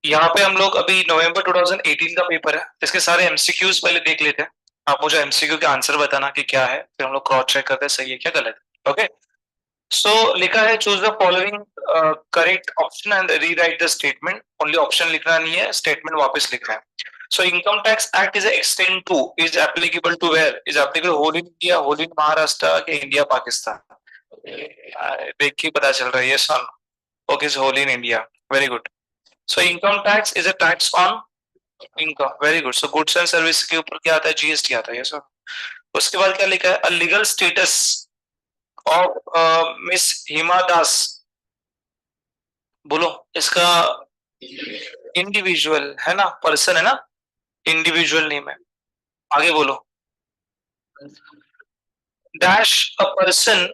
यहाँ पे हम लोग अभी नवंबर 2018 का पेपर है, इसके सारे एमसीक्यूज पहले देख लेते हैं। आप मुझे एमसीक्यू के आंसर बताना कि क्या है, फिर हम लोग क्रॉस चेक करते हैं सही है क्या गलत है। ओके, सो लिखा है choose the following correct option and rewrite the statement. Only option लिखना नहीं है, स्टेटमेंट वापस लिखना है। So income tax act is extend to is applicable to where is applicable whole in India, whole in Maharashtra के India Pakistan। देख के पता चल रहा है ये सन। Okay, whole in India, very good। So income tax is a tax on income, very good। So goods and service के ऊपर क्या आता है, जीएसटी आता है ये सर। उसके बाद क्या लिखा है, a legal status of miss Hima Das. बोलो इसका, इंडिविजुअल है ना, पर्सन है ना, इंडिविजुअल नेम है। आगे बोलो, dash a person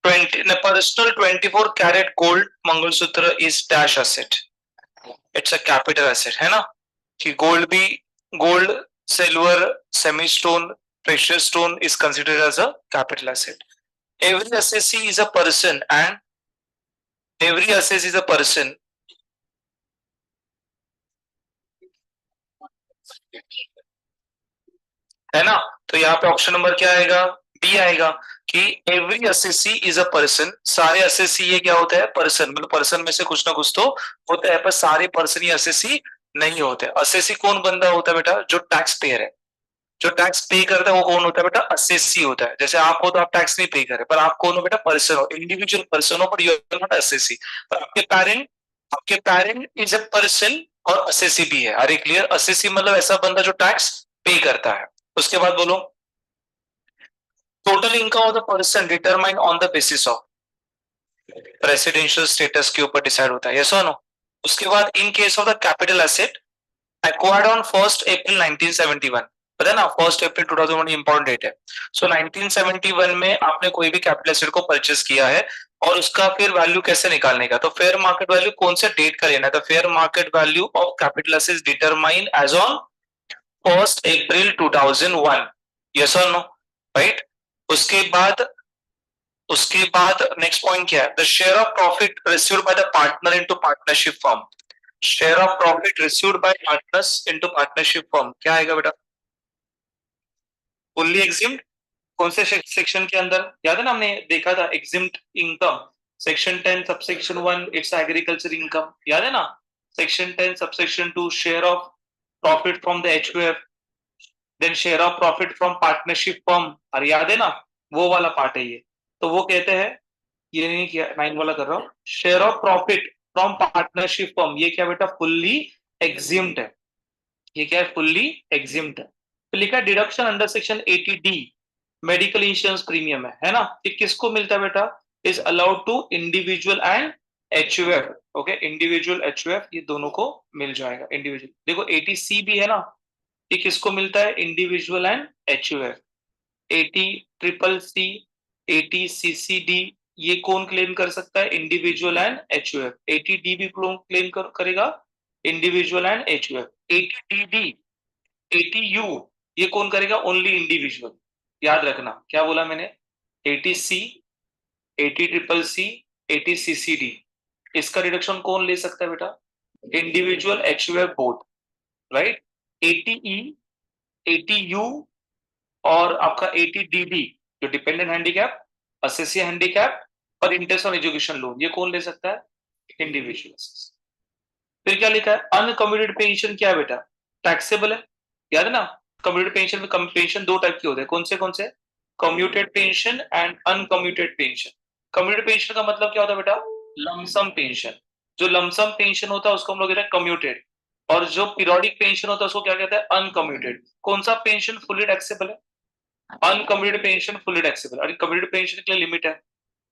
20 in a personal 24 carat gold mangalsutra is dash asset, it's a capital asset है ना, कि गोल्ड भी, gold, silver, semi stone, precious stone is considered as a capital asset। every assessee is a person and every assessee is a person, है ना। तो यहाँ पे option number क्या आएगा, बी आएगा कि every assessee is a person. सारे असेसी ये क्या होता है, पर्सन, मतलब पर्सन में से कुछ ना कुछ तो होता है, पर सारे पर्सन ही असेसी नहीं होते। असेसी कौन बंदा होता है बेटा, जो टैक्स पेयर है। जो टैक्स पे करता है वो कौन होता है बेटा, असेसी होता है। जैसे आप हो तो आप टैक्स नहीं पे करे, पर आप कौन हो बेटा, पर्सन हो, इंडिविजुअल पर्सन हो, but you are not assessee. पर आपके पेरेंट इज अ पर्सन और असेसी भी है। अरे क्लियर, असेसी मतलब ऐसा बंदा जो टैक्स पे करता है। उसके बाद बोलो, total income of the person determine on the basis of residential status के ऊपर डिसाइड होता है, यस और नो। उसके बाद in case of the capital asset acquired on 1st April 1971, पता है ना, 1st April 2001 इंपॉर्टेंट डेट है। सो 1971 में आपने कोई भी कैपिटल एसेट को परचेस किया है, और उसका फिर वैल्यू कैसे निकालने का, तो फेयर मार्केट वैल्यू कौन से डेट का लेना है, तो fair market value of capital asset determine as on 1st April 2001, yes और नो, राइट। उसके बाद उसके बाद नेक्स्ट पॉइंट क्या है, the share of profit received by the partner into partnership firm. Share of profit received by partners into partnership firm क्या आएगा बेटा, फुल्ली एग्जिम्ड। कौन से सेक्शन के अंदर, याद है ना हमने देखा था exempt income, section 10 subsection 1 it's agriculture income, याद है ना। Section 10 subsection 2 share of profit from the HUF, then share of profit from partnership firm, और याद है ना, वो वाला पार्ट है ये। तो वो कहते हैं, ये नहीं किया, 9 वाला कर रहा हूँ, share of profit from partnership firm, ये क्या बेटा, फुल्ली एग्जिम्ड है। ये क्या है, फुल्ली एग्जिम्ड है। तो लिखा है deduction under section 80D medical insurance premium है ना, ये किसको मिलता है बेटा, is allowed to individual and HUF. Okay, individual HUF ये दोनों को मिल जाएगा। इंडिविजुअल देखो 80C भी है ना, ये किसको मिलता है, individual and HUF. 80CCC, 80CCD ये कौन क्लेम कर सकता है, इंडिविजुअल एंड एचयूएफ। 80D भी क्लेम करेगा, individual and HUF. 80DD, 80U ये कौन करेगा, ओनली इंडिविजुअल। याद रखना क्या बोला मैंने, 80C, 80CCC, 80CCD, इसका रिडक्शन कौन ले सकता है बेटा, individual HUF both, right. 80E, 80U और आपका 80DD जो डिपेंडेंट हैंडीकैप, असेसी हैंडीकैप और इंटरेस्ट ऑन एजुकेशन लोन, ये कौन ले सकता है, इंडिविजुअल। फिर क्या लिखा है, अनकम्यूटेड पेंशन क्या है बेटा, टैक्सेबल है, याद है ना। कम्यूटेड पेंशन में पेंशन दो टाइप के होते हैं, कौन से, commuted pension and uncommuted pension. Commuted pension का मतलब क्या होता है बेटा, लमसम पेंशन। जो लमसम पेंशन होता है उसको हम लोग कहते हैं कम्यूटेड, और जो पीरियोडिक पेंशन होता है उसको क्या कहते हैं, अनकम्यूटेड। कौन सा पेंशन फुली टैक्सेबल है, अनकम्यूटेड पेंशन फुली टैक्सेबल। और कम्यूटेड पेंशन के लिए लिमिट है,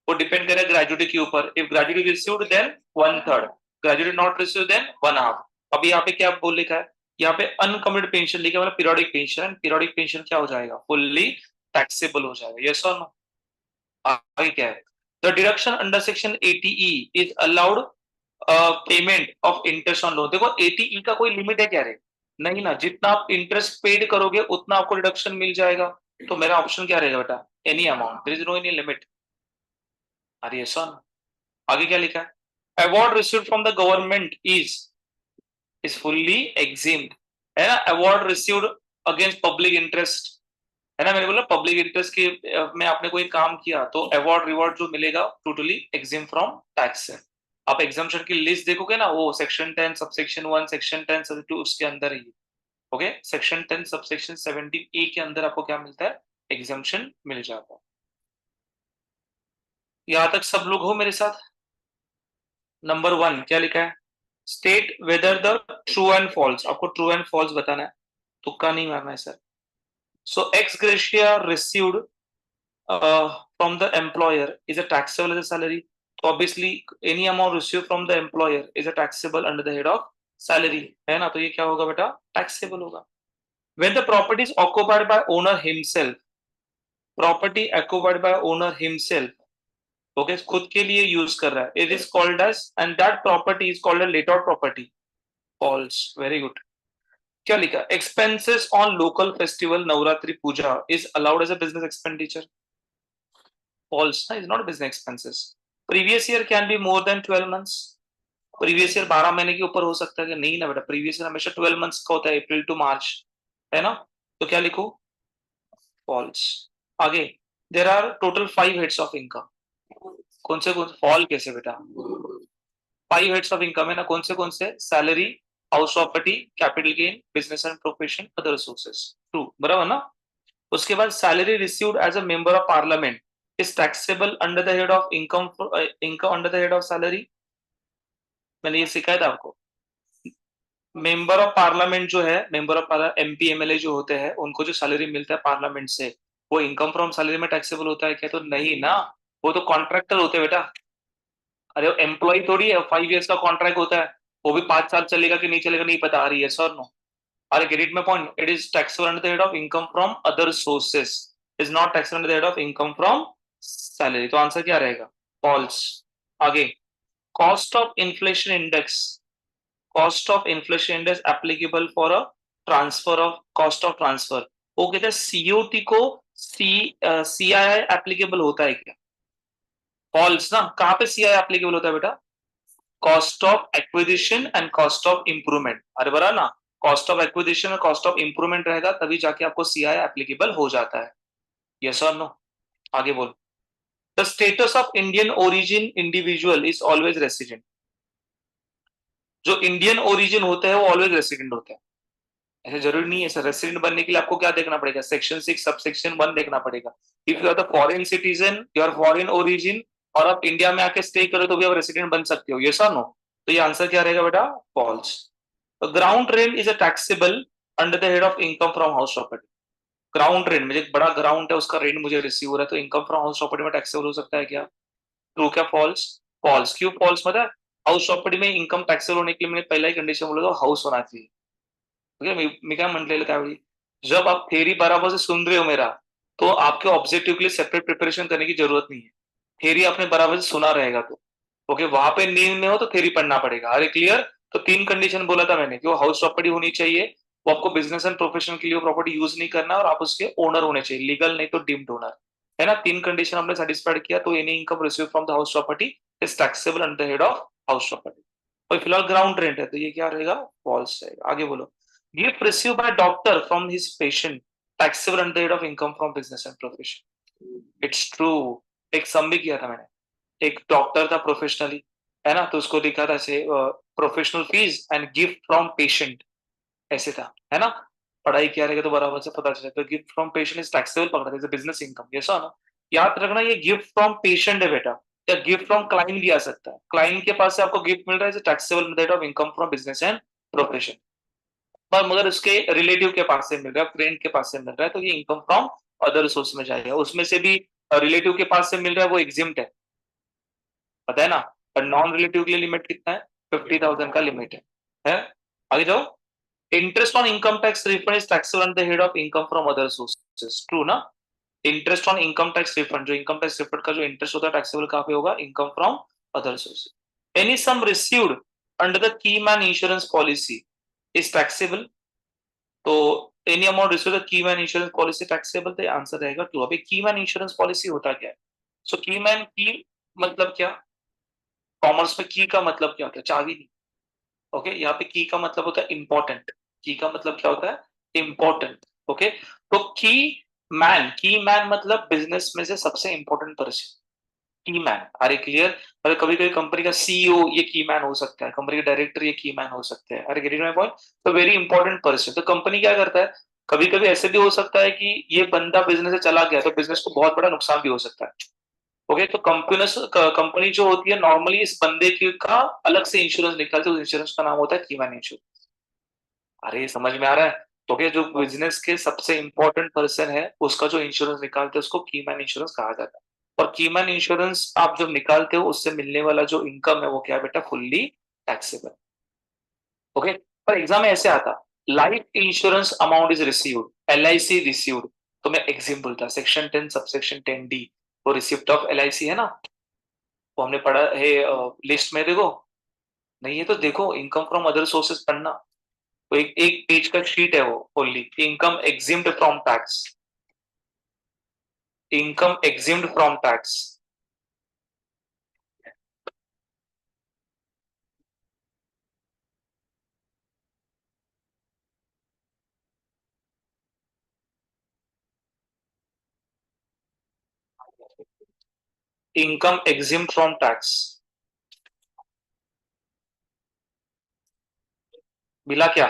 वो डिपेंड करेगा ग्रेजुएटी के ऊपर। If gratuity received then 1/3, gratuity not received then 1/2। अभी यहाँ पे क्या बोल लिखा है, यहाँ पे अनकम्यूटेड पेंशन लिखा है, मतलब पीरियोडिक पेंशन। पीरियोडिक पेंशन क्या हो जाएगा, फुल्ली टैक्सेबल हो जाएगा, यस और नो। आगे क्या है, the deduction under section 80E is allowed payment of interest on loan. देखो 80E का कोई लिमिट है क्या रे, नहीं ना, जितना आप इंटरेस्ट पेड करोगे उतना आपको डिडक्शन मिल जाएगा। तो मेरा ऑप्शन क्या रहेगा बेटा, any amount, there is no any limit. अरे यस और नो। आगे क्या लिखा है, award received from the government is is fully exempt, है ना। Award received against public interest, है ना, मैंने बोला पब्लिक इंटरेस्ट के में आपने कोई काम किया तो अवार्ड रिवॉर्ड जो मिलेगा टोटली एग्जिम फ्रॉम टैक्स है। आप एग्जाम्पशन की लिस्ट देखोगे ना, वो सेक्शन 10 सबसेक्शन 1 सेक्शन 10 सब 2 उसके अंदर ही। ओके, सेक्शन 10 सबसेक्शन 17 ए के अंदर आपको क्या मिलता है, एग्जाम्पशन मिल जाता है। यहां तक सब लोग हो मेरे साथ। नंबर 1 क्या लिखा है, state whether the true and false, आपको ट्रू एंड फॉल्स बताना है, तुक्का नहीं मारना है sir. So ex gratia received from the employer is a taxable as a salary. So obviously any amount received from the employer is a taxable under the head of salary, है ना, तो ये क्या होगा बेटा, taxable होगा। When the property is occupied by owner himself, property occupied by owner himself, okay, खुद के लिए यूज कर रहा है, it is called as, and that property is called a let out property. False, very good। क्या लिखा, expenses on local festival Navratri puja is allowed as a business expenditure. False, is not business expenses। Previous year can be more than 12 months। Previous year 12 महीने के ऊपर हो सकता है कि नहीं ना बेटा, प्रीवियस ईयर हमेशा 12 मंथ्स का होता है, अप्रैल टू मार्च, है ना, तो क्या लिखो, फॉल्स। आगे, there are total 5 heads of income, कौन से फॉल कैसे बेटा, 5 हेड्स ऑफ इनकम है ना, कौन से, salary, house property, capital gain, business and profession, other sources, true, बराबर ना। उसके बाद salary received as a member of parliament is taxable under the head of income, income under the head of salary, मैंने ये सिखाया था आपको। Member of parliament जो है, member of parliament MP MLA जो होते हैं, उनको जो सैलरी मिलता है पार्लियामेंट से, वो इनकम फ्रॉम सैलरी में टैक्सेबल होता है क्या, तो नहीं ना, वो तो कॉन्ट्रैक्टर होते हैं बेटा। अरे एम्प्लॉय थोड़ी है, 5 इयर्स का कॉन्ट्रैक्ट होता है, वो भी 5 साल चलेगा कि नहीं चलेगा नहीं पता, आ रही है सर नो। अरे get it my point, it is taxable under the head of income from other sources, is not taxable under the head of income from salary, तो आंसर क्या रहेगा, फॉल्स। आगे, cost of inflation index, cost of inflation index applicable for a transfer of cost of transfer, वो कहते हैं COT को CII applicable होता है क्या, फॉल्स ना। कहाँ पे सीआई एप्लीकेबल होता है बेटा, cost of acquisition and cost of improvement, अरे बरा ना, कॉस्ट ऑफ एक्विजिशन और कॉस्ट ऑफ इंप्रूवमेंट रहेगा तभी जाके आपको सीआई एप्लीकेबल हो जाता है, यस और नो। आगे बोल, the status of Indian origin individual is always resident, जो इंडियन ओरिजिन होता है वो ऑलवेज रेसिडेंट होता है, ऐसे जरूरी नहीं है सर। रेसिडेंट बनने के लिए आपको क्या देखना पड़ेगा, सेक्शन 6 सबसेक्शन 1 देखना पड़ेगा। If you are the foreign citizen, you are foreign origin, और आप इंडिया में आके स्टे करो तो भी आप रेसिडेंट बन सकते हो, यस और नो, तो ये आंसर क्या रहेगा बेटा, false. Ground rent is a taxable under the head of income from house property, ground rent मुझे बड़ा ग्राउंड है उसका रेंट मुझे रिसीव हो रहा है, तो इनकम फ्रॉम हाउस प्रॉपर्टी में टैक्सेबल हो सकता है क्या, ट्रू क्या फॉल्स, फॉल्स। क्यों फॉल्स, मतलब हाउस प्रॉपर्टी में इनकम टैक्सेबल होने के लिए मैंने पहला ही कंडीशन बोला था, हाउस होना चाहिए। ओके, मी काय म्हटलेलं त्यावेळी, जब आप थेरी बराबर से सुन रहे हो मेरा, तो आपके ऑब्जेक्टिव के लिए सेपरेट प्रिपरेशन करने की जरूरत नहीं है, थेरी आपने बराबर से सुना रहेगा तो। ओके, वहां पे नींद में हो तो थेरी पढ़ना पड़ेगा, अरे क्लियर। तो 3 कंडीशन बोला था मैंने कि वो हाउस प्रॉपर्टी होनी चाहिए, वो आपको बिजनेस एंड प्रोफेशन के लिए प्रॉपर्टी यूज नहीं करना, और आप उसके ओनर होने चाहिए, लीगल नहीं तो डीम्ड ओनर, है ना। 3 कंडीशन हमने सेटिस्फाइड किया, तो any income receive from the house property is taxable under the head of house property. और फिलहाल ग्राउंड रेंट है तो ये क्या रहेगा, फॉल्स रहेगा। आगे बोलो, gift received by doctor from his patient taxable under the head of income from business and profession, it's true। एक सम भी किया था मैंने, एक डॉक्टर था प्रोफेशनली, है ना, तो उसको लिखा था ऐसे, professional fees and gift from patient, ऐसे था, है ना। पढ़ाई किया रहेगा तो बराबर से पता चलेगा, तो gift from patient is taxable पकड़ा था, बिजनेस इनकम, ये ना। याद रखना ये गिफ्ट फ्रॉम पेशेंट है बेटा, या गिफ्ट फ्रॉम क्लाइंट भी आ सकता है, क्लाइंट के पास से आपको गिफ्ट मिल रहा है, taxable of income from business and profession, पर मगर उसके रिलेटिव के पास से मिल रहा है, फ्रेंड के पास से मिल रहा है, तो ये इनकम फ्रॉम अदर सोर्स में जाएगा, उसमें से भी रिलेटिव के पास से मिल रहा है वो एग्जिम्ट है, पता है ना। और नॉन रिलेटिव के लिए लिमिट कितना है, 50,000 का लिमिट है। आगे जाओ, interest on income tax refund is taxable on the head of income from other sources, true ना। Interest on income tax refund, जो इनकम टैक्स रिफंड का जो इंटरेस्ट होता है टैक्सेबल कहाँ पे होगा, income from other sources. Any sum received under the key man insurance policy is taxable, तो any amount receive the key man insurance policy taxable, तो आंसर रहेगा टू। अभी की मैन इंश्योरेंस पॉलिसी होता क्या है, सो की मैन की मतलब क्या, कॉमर्स में की का मतलब क्या होता है, चाबी नहीं, ओके, यहाँ पे की का मतलब होता है इंपॉर्टेंट, की का मतलब क्या होता है इंपॉर्टेंट। ओके, तो की मैन मतलब बिजनेस में से सबसे इंपॉर्टेंट पर्सन, की मैन। अरे क्लियर? अरे कभी कभी कंपनी का सीईओ ये की मैन हो सकता है, कंपनी का डायरेक्टर ये की मैन हो सकते हैं। अरे गेटिंग माय पॉइंट? तो वेरी इंपॉर्टेंट पर्सन। तो कंपनी क्या करता है, कभी कभी ऐसे भी हो सकता है कि ये बंदा बिजनेस से चला गया तो बिजनेस को बहुत बड़ा नुकसान भी हो सकता है। ओके, तो कंपनी जो होती है नॉर्मली इस बंदे की का अलग से इंश्योरेंस निकालती है, उस इंश्योरेंस का नाम होता है की मैन इंश्योरेंस। अरे समझ में आ रहा है? तो क्या जो बिजनेस के सबसे इंपॉर्टेंट पर्सन है उसका जो इंश्योरेंस निकालते हैं उसको की मैन इंश्योरेंस कहा जाता है। और की मैन इंश्योरेंस आप जब निकालते हो उससे मिलने वाला जो इनकम है वो क्या है बेटा, फुल्ली टैक्सेबल। ओके, पर एग्जाम में ऐसे आता, life insurance amount is received, L I C received, तो मैं एग्जाम्पल था सेक्शन 10 सबसेक्शन 10 डी, वो receipt of L I C है ना, वो हमने पढ़ा है लिस्ट में देखो। नहीं है तो देखो, इनकम फ्रॉम अदर सोर्सेज पढ़ना। तो एक एक पेज का शीट है वो, only income exempt from tax, income exempt from tax. Income exempt from tax मिला क्या?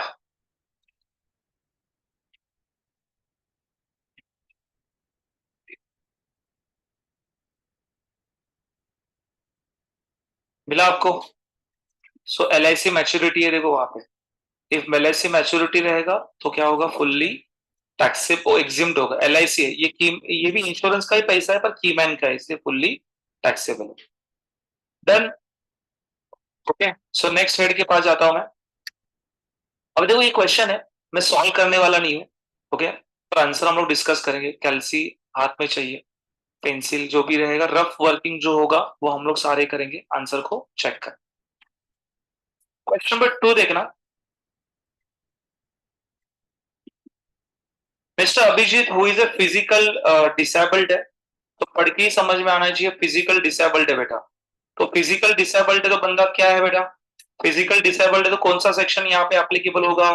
मिला आपको? So L I C maturity है देखो वहां पे, if L I C maturity रहेगा तो क्या होगा, फुल्ली टैक्सेबल एग्जिम्ड होगा। एल आई सी है ये भी इंश्योरेंस का ही पैसा है पर कीमैन का है, इसलिए फुल्ली टैक्सेबल है। Done. Okay, so next head के पास जाता हूं मैं। अब देखो ये क्वेश्चन है, मैं सॉल्व करने वाला नहीं हूँ। ओके, पर आंसर हम लोग डिस्कस करेंगे, कैलसी हाथ में चाहिए, पेंसिल जो भी रहेगा, रफ वर्किंग जो होगा वो हम लोग सारे करेंगे, आंसर को चेक कर। क्वेश्चन नंबर 2 देखना। Mister Abhijit who is a physical disabled है, तो पढ़ के ही समझ में आना चाहिए फिजिकल डिसेबल्ड है बेटा। तो फिजिकल डिसेबल्ड है तो बंदा क्या है बेटा, फिजिकल डिसेबल्ड है तो कौन सा सेक्शन यहाँ पे एप्लीकेबल होगा,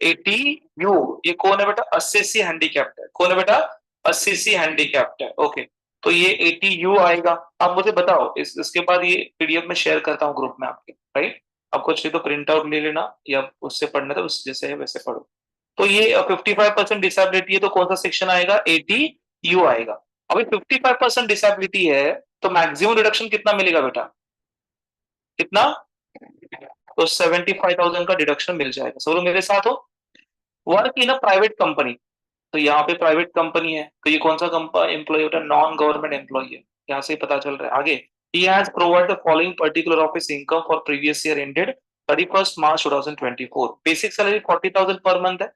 80 यू। ये कौन है बेटा, 80 हैंडीकैप्ट है। कौन है बेटा, 80 हैंडीकैप्ट है। ओके, तो ये 80 यू आएगा। आप मुझे बताओ, इसके बाद ये पीडीएफ में शेयर करता हूँ ग्रुप में आपके, राइट? आपको चाहिए तो प्रिंट आउट ले लेना या उससे पढ़ना तो उस जैसे है वैसे पढ़ो। तो ये 55% डिसेबिलिटी है तो कौन सा सेक्शन आएगा, 80 यू आएगा। अभी 55% डिसेबिलिटी है तो मैक्सिमम रिडक्शन कितना मिलेगा बेटा, कितना? तो 75,000 का डिडक्शन मिल जाएगा। सब लोग मेरे साथ हो? Work in a private company, तो यहाँ पे प्राइवेट कंपनी है तो ये कौन सा एम्प्लॉय होता है, नॉन गवर्नमेंट एम्प्लॉय है। यहाँ से ही पता चल रहा है आगे। He has provide the following particular of his income for previous year ended 31 March 2024। Basic salary 40,000 per month है।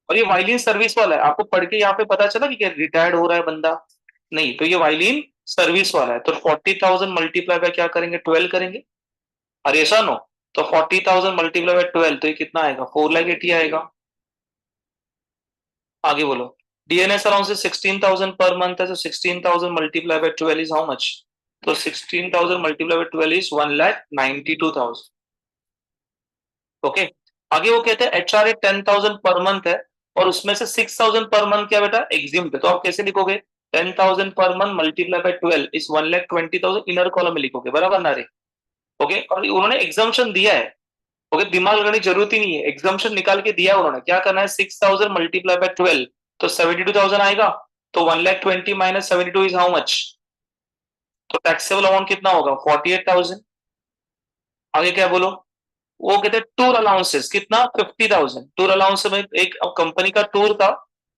और ये वायलिन सर्विस वाला है, आपको पढ़ के यहाँ पे पता चला कि क्या रिटायर्ड हो रहा है बंदा? नहीं, तो ये वायलिन सर्विस वाला है। तो 40,000 मल्टीप्लाई बाय क्या करेंगे, 12 करेंगे। अरे ऐसा नो, तो 40,000 मल्टीप्लाई बाय 12 तो ये कितना आएगा, 4,80,000 आएगा। आगे बोलो। डीएनएस अराउंड से 16,000 पर मंथ है, तो 16,000 multiply by 12 is how much? तो 16,000 मल्टीप्लाई बाय 12 इज 1,92,000। ओके, आगे वो कहते हैं एचआरए 10,000 पर मंथ है और उसमें से 6,000 पर मंथ क्या बेटा, एग्जिम पे। तो आप कैसे लिखोगे, 10,000 per month multiply by 12 is 1,20,000, inner column में लिखोगे, बराबर ना रे? ओके, और उन्होंने एग्जाम्पशन दिया है। ओके, दिमाग लगाने की जरूरत ही नहीं है, एग्जाम्पशन निकाल के दिया उन्होंने। क्या करना है, 6,000 मल्टीप्लाई बाय 12 तो 72,000 आएगा। तो 1,20,000 माइनस 72 इज हाउ मच? तो टैक्सेबल अमाउंट कितना होगा, 48,000। आगे क्या बोलो, वो कहते हैं टूर अलाउंसेस कितना, 50,000। टूर अलाउंस में एक कंपनी का टूर था,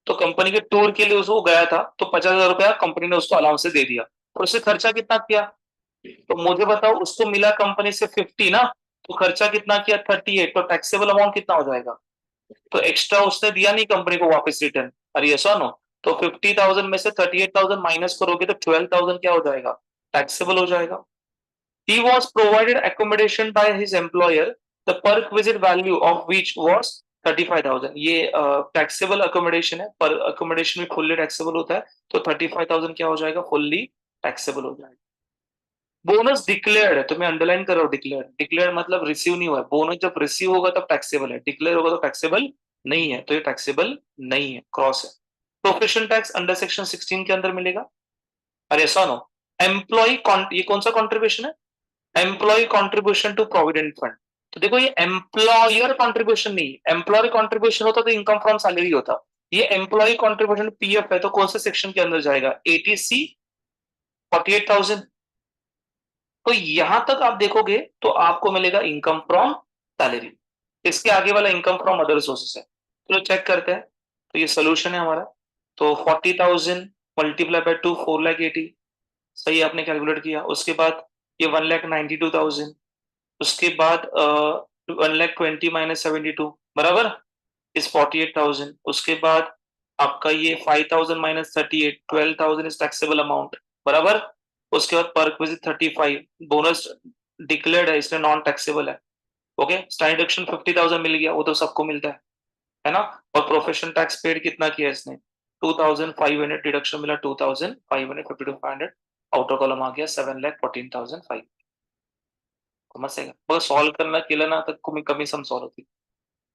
तो कंपनी के टूर के लिए उसको गया था तो 50,000 रुपया कंपनी ने उसको अलाउंस से दे दिया। और उससे खर्चा कितना किया, तो मुझे बताओ, उसको मिला कंपनी से 50 ना, तो खर्चा कितना किया, 38। तो टैक्सेबल अमाउंट कितना हो जाएगा, तो एक्स्ट्रा उसने दिया नहीं कंपनी को वापस रिटर्न। अरे यस और नो? तो 50,000 में से 38,000 माइनस करोगे तो 12,000 क्या हो जाएगा, टैक्सेबल हो जाएगा। He was provided accommodation by his employer, the per visit value of which was 35,000। ये टैक्सेबल अकोमोडेशन है, पर अकोमोडेशन भी फुल्ली टैक्सेबल होता है, तो 35,000 क्या हो जाएगा, फुल्ली टैक्सेबल हो जाएगा। बोनस डिक्लेयर्ड है, तो मैं अंडरलाइन कर रहा हूँ डिक्लेयर्ड। डिक्लेयर्ड मतलब रिसीव नहीं हुआ है। बोनस जब रिसीव होगा तब टैक्सेबल है, डिक्लेयर होगा तो टैक्सेबल नहीं है, तो ये टैक्सेबल नहीं है, क्रॉस है। प्रोफेशन टैक्स अंडर सेक्शन 16 के अंदर मिलेगा। अरे ऐसा नो, एम्प्लॉय ये कौन सा कॉन्ट्रीब्यूशन है? Employ contribution to provident fund. तो देखो ये एम्प्लॉयर कॉन्ट्रीब्यूशन नहीं है, एम्प्लॉयर कॉन्ट्रीब्यूशन होता तो इनकम फ्रॉम सैलरी होता। ये एम्प्लॉय कॉन्ट्रीब्यूशन पीएफ है, तो कौन से सेक्शन के अंदर जाएगा? एटीसी 48,000। तो यहां तक आप देखोगे तो आपको मिलेगा इनकम फ्रॉम सैलरी। इसके आगे वाला इनकम फ्रॉम अदर सोर्सेस है। चलो चेक करते हैं। तो ये सोल्यूशन है हमारा। तो 40,000 मल्टीप्लाई बाय 2, 4,80,000। सही आपने कैलकुलेट किया। उसके बाद ये 1,92,000। उसके बाद 1,20,000 माइनस 72 बराबर इस 48,000। उसके बाद आपका ये 5,000 माइनस 38, 12,000 इज टैक्सेबल अमाउंट बराबर। उसके बाद पर विजिट 35, बोनस डिक्लेयर्ड है इसलिए नॉन टैक्सेबल है। ओके, स्टैंडर्ड डिडक्शन 50,000 मिल गया, वो तो सबको मिलता है ना। और प्रोफेशन टैक्स पेड कितना किया इसने? 2,500 डिडक्शन मिला, 2,552 500। आउटर कॉलम आ गया 7,14,500। समझेगा? बघा सॉल्व करना केलं ना तर कमी सम सॉल्व होती,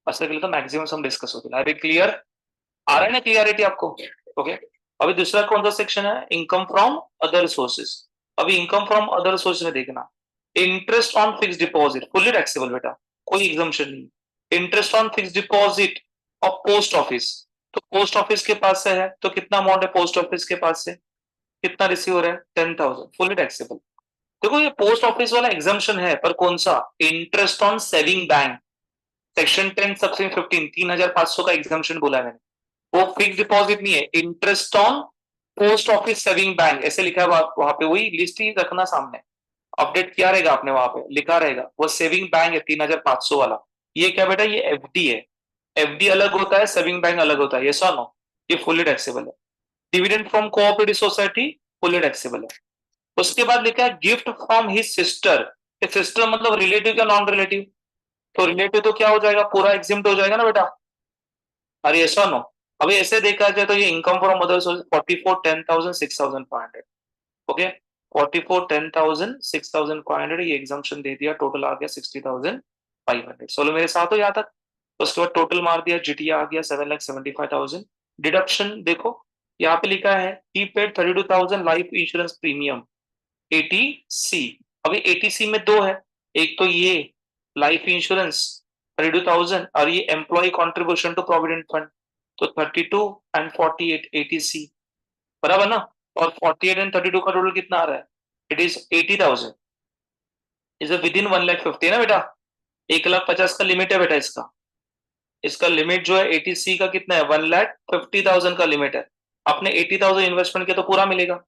असं केलं तर मॅक्झिमम सम डिस्कस होतील। अरे क्लियर आ रहा है ना, क्लियरिटी आपको? ओके। अभी दूसरा कौन सा सेक्शन है? Income from other sources. अभी इनकम फ्रॉम अदर सोर्स में देखना, interest on fix deposit fully taxable बेटा, कोई एग्जम्पशन नहीं। Interest on fix deposit of post office, तो पोस्ट ऑफिस के पास से है तो कितना अमाउंट है पोस्ट ऑफिस के पास से? कितना रिसीव हो रहा है? 10,000, फुल्ली टैक्सेबल। देखो ये पोस्ट ऑफिस वाला एग्जाम्पशन है, पर कौन सा? Interest on saving bank, section 10 subsection 15, 3,500 का एग्जाम्पशन बोला है मैंने। वो फिक्स डिपॉजिट नहीं है, interest on post office saving bank ऐसे लिखा है वहां पे, वही लिस्ट ही रखना सामने। अपडेट किया रहेगा आपने, वहां पे लिखा रहेगा वो सेविंग बैंक है 3,500 वाला। ये क्या बेटा? ये एफडी है। एफडी अलग होता है, सेविंग बैंक अलग होता है, ये नो। ये फुल्ली टैक्सेबल है। Dividend from cooperative society fully taxable है। उसके बाद लिखा है gift from his sister. Sister मतलब रिलेटिव या नॉन रिलेटिव? तो रिलेटिव तो क्या हो जाएगा? पूरा एग्जिम्ट हो जाएगा ना बेटा। अरे ऐसा नो, अभी ऐसे देखा जाए तो ये income from other source 44, 10,000, 6,500। Okay, 44, 10,000, 6,500 ये एग्जाम्पशन दे दिया, टोटल आ गया 60,500। सोलो मेरे साथ हो यहाँ तक। उसके बाद टोटल मार दिया, जीटीए आ गया 7,75,000। डिडक्शन देखो यहाँ पे लिखा है he paid 32,000 life insurance premium etc. अभी एटीसी में दो है, एक तो ये लाइफ इंश्योरेंस 32,000 और ये employ contribution to provident fund, तो 32 एंड 48 एटीसी बराबर ना। और 48 एंड 32 का टोटल कितना आ रहा है? It is 80,000। Is with in 1,50,000 है ना बेटा। 1,50,000 का लिमिट है बेटा इसका। इसका लिमिट जो है एटीसी का कितना है? 1,50,000 का लिमिट है। आपने 80,000 इन्वेस्टमेंट किया तो पूरा मिलेगा।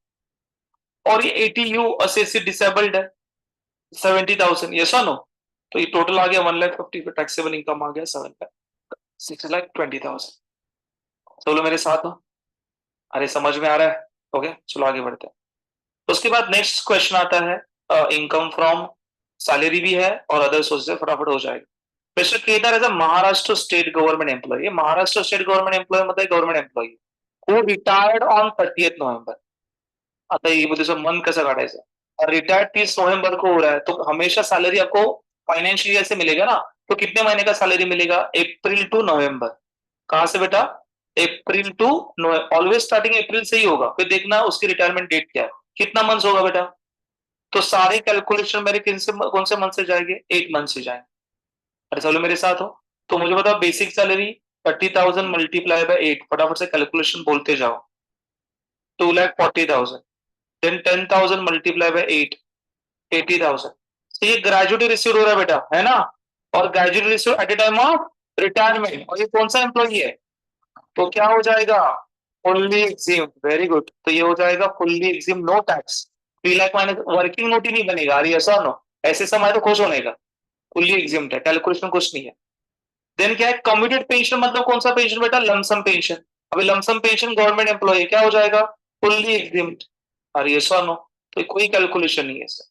और ये 80 यू असेसी डिसेबल्ड है 70,000, ये नो। तो ये टोटल आ गया 1,50,000 पे, टैक्सेबल इनकम आ गया 6,20,000। चलो मेरे साथ हो। अरे समझ में आ रहा है? ओके चलो आगे बढ़ते हैं। उसके बाद नेक्स्ट क्वेश्चन आता है इनकम फ्रॉम सैलरी भी है और अदर सोर्सेज, फटाफट हो जाएगा। Mister Kedar as a Maharashtra state government employee, Maharashtra state government employee मतलब government employee who retired on 30th November. आता ये मुझे मन कसं काढायचं? और रिटायर्ड 30 नवंबर को हो रहा है तो हमेशा सैलरी आपको फाइनेंशियल ईयर से मिलेगा ना। तो कितने महीने का सैलरी मिलेगा? अप्रैल टू नवंबर। कहां से बेटा? अप्रैल टू नवंबर, ऑलवेज स्टार्टिंग अप्रैल से ही होगा। फिर देखना उसकी रिटायरमेंट डेट क्या है, कितना मंथ होगा बेटा। तो सारे कैलकुलेशन मेरे कौन से मंथ से जाएंगे? 8 मंथ से जाएंगे। अरे चलो मेरे साथ हो। तो मुझे बताओ बेसिक सैलरी 30,000 मल्टीप्लाई बाय 8, फटाफट से कैलकुलेशन बोलते जाओ। 2,40,000। Then 10,000 multiply by 8, 80,000। तो ये ग्रेजुएटी रिसीव हो रहा है बेटा, है ना। और gratuity receive at A time of retirement, और ये कौन सा एम्प्लॉई है? तो क्या हो जाएगा? Fully EXIM. वेरी गुड, तो ये हो जाएगा fully exempt, no tax. 3 lakh minus working note ही नहीं बनेगा। अरे ऐसा नो, ऐसे समय तो खुश होने का। फुल्ली एग्जिम है, कैलकुलेशन कुछ नहीं है। देन क्या है? कम्यूटेड पेंशन मतलब कौन सा पेंशन बेटा? Lump sum pension. अभी लमसम पेंशन गवर्नमेंट एम्प्लॉय क्या हो जाएगा? Fully EXIM. अरे ऐसा नो, तो कोई कैलकुलेशन नहीं है सर।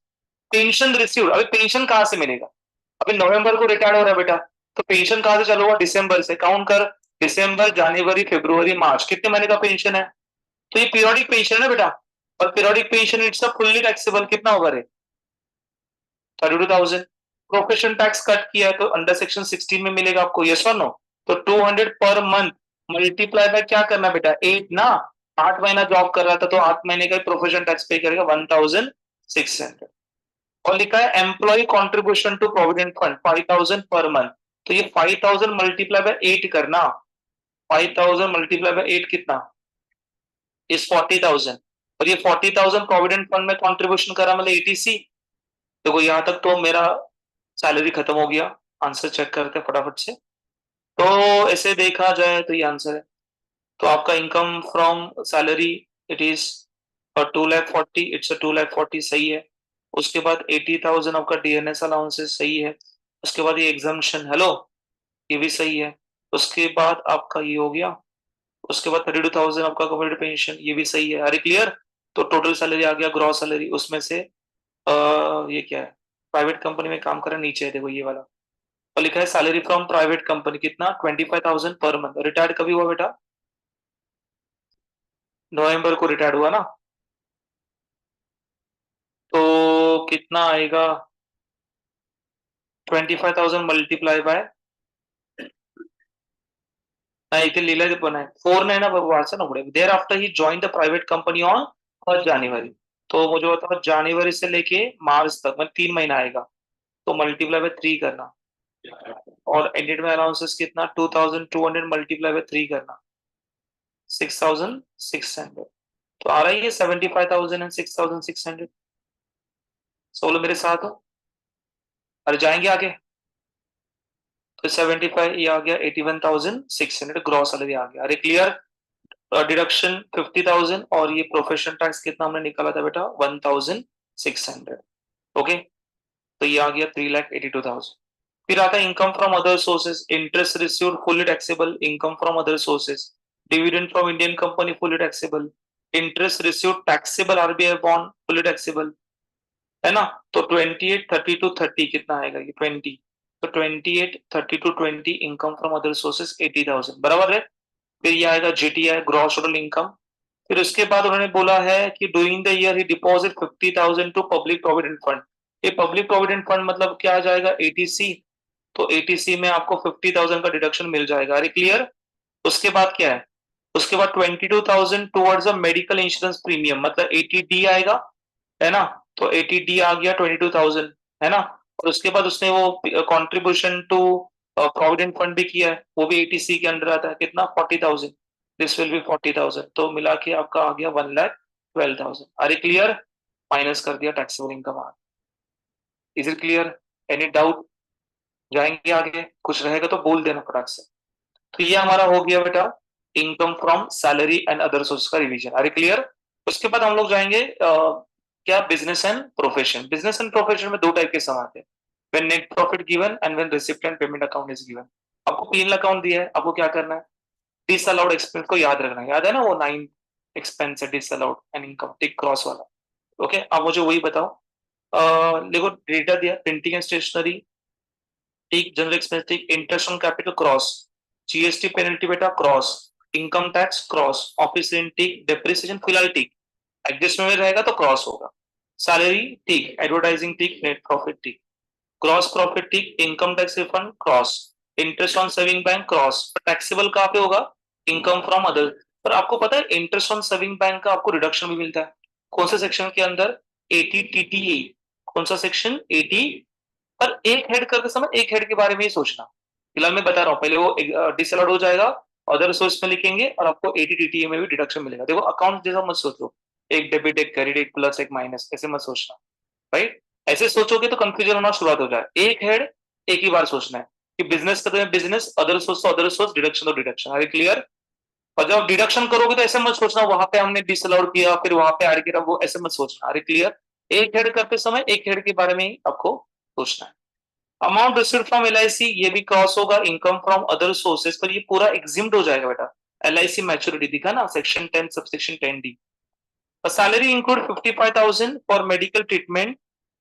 पेंशन रिसीव, अभी पेंशन कहां से मिलेगा? अभी नवंबर को रिटायर्ड हो रहा है बेटा, तो पेंशन कहां से चालू हुआ? दिसंबर से। काउंट कर, दिसंबर, जनवरी, फरवरी, मार्च, कितने महीने का पेंशन है? तो ये पीरियोडिक पेंशन है ना बेटा। और periodic pension it's a fully taxable, कितना होगा रे? 32,000। प्रोफेशन टैक्स कट किया है तो अंडर सेक्शन 16 में मिलेगा आपको, यस और नो? तो 200 पर मंथ मल्टीप्लाई बाय क्या करना बेटा, 8 ना। 8 महीना जॉब कर रहा था तो 8 महीने का प्रोफेशन टैक्स पे करेगा 1,600। और लिखा है employ contribution to provident fund 5,000 per month, तो ये 5,000 मल्टीप्लाई बाय 8 करना। 5,000 मल्टीप्लाई बाय 8 कितना इस 40,000, और ये 40,000 प्रोविडेंट फंड में कंट्रीब्यूशन करा मतलब एटीसी। देखो यहां तक तो मेरा सैलरी खत्म हो गया। आंसर चेक करते हैं फटाफट से। तो ऐसे देखा जाए तो ये आंसर है। तो आपका income from salary it is 2,40,000, it's 2,40,000 सही है। उसके बाद 80,000 आपका डीएनएस अलाउंसेस सही है। उसके बाद ये एग्जाम्शन, हेलो, ये भी सही है। उसके बाद आपका ये हो गया। उसके बाद 32,000 आपका कवर्ड पेंशन, ये भी सही है। अरे क्लियर। तो टोटल सैलरी आ गया, ग्रॉस सैलरी उसमें से ये क्या है, प्राइवेट कंपनी में काम कर रहा है, नीचे है देखो ये वाला, और लिखा है सैलरी फ्रॉम प्राइवेट कंपनी कितना 25,000 पर मंथ। रिटायर्ड कभी हुआ बेटा? नवंबर को रिटायर्ड हुआ ना। तो कितना आएगा 25,000 मल्टीप्लाई बाय, इथे लिहिलंय पण आहे 4 ना वाचा ना पुढे। There after he join the private company on 1 January. तो मुझे बताओ जनवरी से लेके मार्च तक मतलब 3 महीना आएगा, तो मल्टीप्लाई बाय 3 करना। और एडेड में अलाउंसेस कितना 2,200 मल्टीप्लाई बाय 3 करना, 6,600। तो आ रहा है ये 75,000 एंड 6,600। सोलो मेरे साथ हो? अरे जाएंगे आगे। तो 75 ये आ गया 81,600 ग्रॉस सैलरी आ गया। अरे क्लियर। डिडक्शन 50,000 और ये प्रोफेशन टैक्स कितना हमने निकाला था बेटा 1,600। ओके। तो ये आ गया 3,82,000। फिर आता है income from other sources, interest received fully taxable, income from other sources, dividend from Indian company fully taxable, interest received taxable RBI bond fully taxable, है ना। तो 28, 30 टू 30 कितना आएगा ये 20। तो 28, 30 to 20 income from other sources 80,000 बराबर है। फिर ये आएगा जीटीआई ग्रॉस टोटल इनकम। फिर उसके बाद उन्होंने बोला है कि during the year he deposit 50,000 to public provident fund. ये पब्लिक प्रोविडेंट फंड मतलब क्या आ जाएगा एटीसी। तो एटीसी में आपको 50,000 का डिडक्शन मिल जाएगा। अरे क्लियर। उसके बाद क्या है, उसके बाद 22,000 towards a medical insurance premium मतलब एटीडी आएगा, है ना। तो एटीडी आ गया 22,000, है ना। और उसके बाद उसने वो कंट्रीब्यूशन टू प्रोविडेंट फंड भी किया है, वो भी एटीसी के अंडर आता है, कितना 40,000। दिस विल बी 40,000, तो मिला के आपका आ गया 1,12,000। अरे क्लियर। माइनस कर दिया टैक्सेबल इनकम आ। Is it clear? Any doubt? जाएंगे आगे, कुछ रहेगा तो बोल देना फटाक से। तो ये हमारा हो गया बेटा income from salary and other source का रिवीजन। अरे क्लियर। उसके बाद हम लोग जाएंगे क्या, business and profession. Business and profession में 2 टाइप के सम आते हैं, when net profit given and when receipt and payment account is given. आपको पीएनएल अकाउंट दिया है, आपको क्या करना है, डिसअलाउड एक्सपेंस को याद रखना है। याद है ना वो 9 एक्सपेंस है disallowed and income tick cross वाला। ओके अब मुझे वही बताओ। देखो डेटा दिया, printing and stationery tick, general expense tick, interest on capital cross, GST penalty बेटा cross, income tax cross, office rent tick, depreciation फिलहाल टिक, एडजस्टमेंट में रहेगा तो क्रॉस होगा। Salary tick, advertising tick, net profit tick, cross profit tick, income tax refund cross, interest on saving bank cross. Taxable कहाँ पे होगा, income from other. पर आपको पता है इंटरेस्ट ऑन सेविंग बैंक का आपको रिडक्शन भी मिलता है, कौन से सेक्शन के अंदर, 80 टीटीए। कौन सा सेक्शन 80। पर एक हेड करते समय एक हेड के बारे में ही सोचना। फिलहाल मैं बता रहा हूँ, पहले वो डिसअलाउड हो जाएगा, अदर सोर्स में लिखेंगे और आपको 80 टीटीए में भी डिडक्शन मिलेगा। देखो अकाउंट जैसा मत सोचो, एक डेबिट एक क्रेडिट एक प्लस एक माइनस ऐसे मत सोचना, राइट। ऐसे सोचोगे तो कंफ्यूजन होना शुरुआत हो जाए। एक हेड एक ही बार सोचना है कि बिजनेस कर रहे हैं बिजनेस, अदर सोर्स तो अदर सोर्स, डिडक्शन तो डिडक्शन। अरे क्लियर। और जब डिडक्शन करोगे तो ऐसे मत सोचना वहां पे हमने डिसअलाउड किया फिर वहां पे ऐड किया, वो ऐसे मत सोचना। अरे क्लियर। एक हेड करते समय एक हेड के बारे में ही आपको सोचना है। अमाउंट रिसीव्ड फ्रॉम एलआईसी ये भी क्रॉस होगा, इनकम फ्रॉम अदर सोर्सेज पर ये पूरा एग्जिम्ड हो जाएगा बेटा। एलआईसी मैच्योरिटी दिखा ना, section 10 subsection 10D। Salary include 55,000 for medical treatment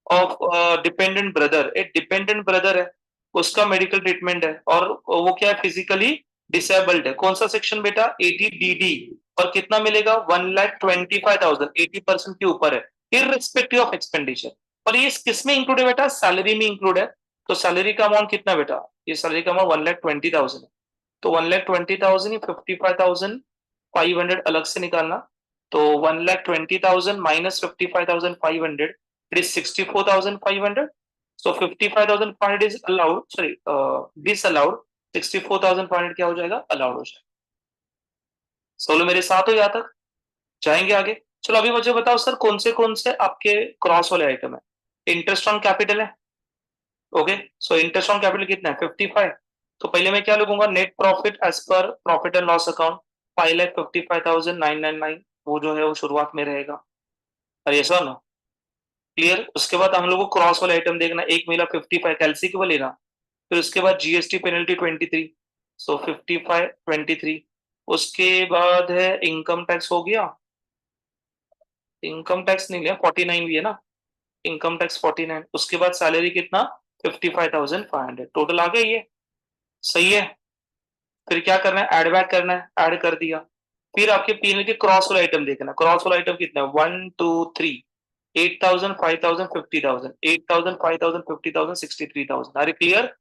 of dependent brother. एक डिपेंडेंट ब्रदर है, उसका मेडिकल ट्रीटमेंट है, और वो क्या है, फिजिकली डिसेबल्ड है। कौन सा सेक्शन बेटा, 80DD। और कितना मिलेगा 1,25,000, 80% के ऊपर है, इररिस्पेक्टिव ऑफ एक्सपेंडिचर। और ये किस में इंक्लूड है बेटा? सैलरी में इंक्लूड है। तो सैलरी का अमाउंट कितना बेटा? ये सैलरी का अमाउंट 1,20,000 है। तो 1,20,000 55,500 अलग से निकालना। तो 1,20,000 minus 55,500 it is 64,500। So 55,500 is allowed, sorry this allowed, 64,500 क्या हो जाएगा? अलाउड हो जाएगा। सोलो मेरे साथ हो, यहाँ तक जाएंगे आगे? चलो अभी मुझे बताओ सर, कौन से आपके क्रॉस वाले आइटम है? इंटरेस्ट ऑन कैपिटल है। Okay, so interest on capital कितना है? 55। तो पहले मैं क्या लिखूंगा? Net profit as per profit and loss account 5,55,999, वो जो है वो शुरुआत में रहेगा। अरे ऐसा ना, क्लियर? उसके बाद हम लोग को क्रॉस वाला आइटम देखना, एक मिला 55 कैलसी के वो लेना। फिर उसके बाद जीएसटी पेनल्टी 23, सो 55 23। उसके बाद है इनकम टैक्स हो गया, इनकम टैक्स नहीं लिया, 49 भी है ना, इनकम टैक्स 49। उसके बाद सैलरी कितना? 55,500, टोटल आ गया ये। सही है। फिर क्या करना है? ऐड बैक करना है, ऐड कर दिया। फिर आपके पीएनएल के क्रॉस वाला आइटम देखना, क्रॉस वाला आइटम कितना है? 1 2 3, 8,000 5,000 50,000, 8,000 5,000 50,000 63,000। अरे क्लियर?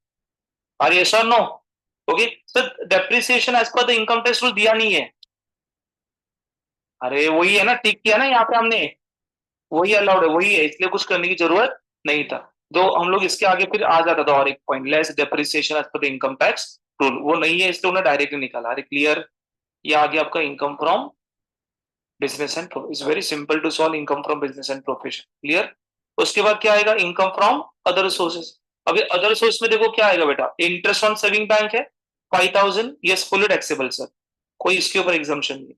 अरे यस और no? Okay sir, depreciation as per the income tax rule दिया नहीं है। अरे वही है ना, टिक किया ना यहाँ पे हमने, वही अलाउड है, वही है, इसलिए कुछ करने की जरूरत नहीं था। तो हम लोग इसके आगे फिर आ जाता था और एक point, less depreciation as per the income tax rule, वो नहीं है इसलिए उन्हें डायरेक्टली निकाला। अरे क्लियर? ये आ गया आपका income from business and, is very simple to solve income from business and profession. Clear? उसके बाद क्या आएगा? Income from other sources. अभी अदर सोर्स में देखो क्या आएगा बेटा? इंटरेस्ट ऑन सेविंग बैंक है 5,000, यस फुली टैक्सेबल सर, कोई इसके ऊपर एग्जाम्पशन नहीं।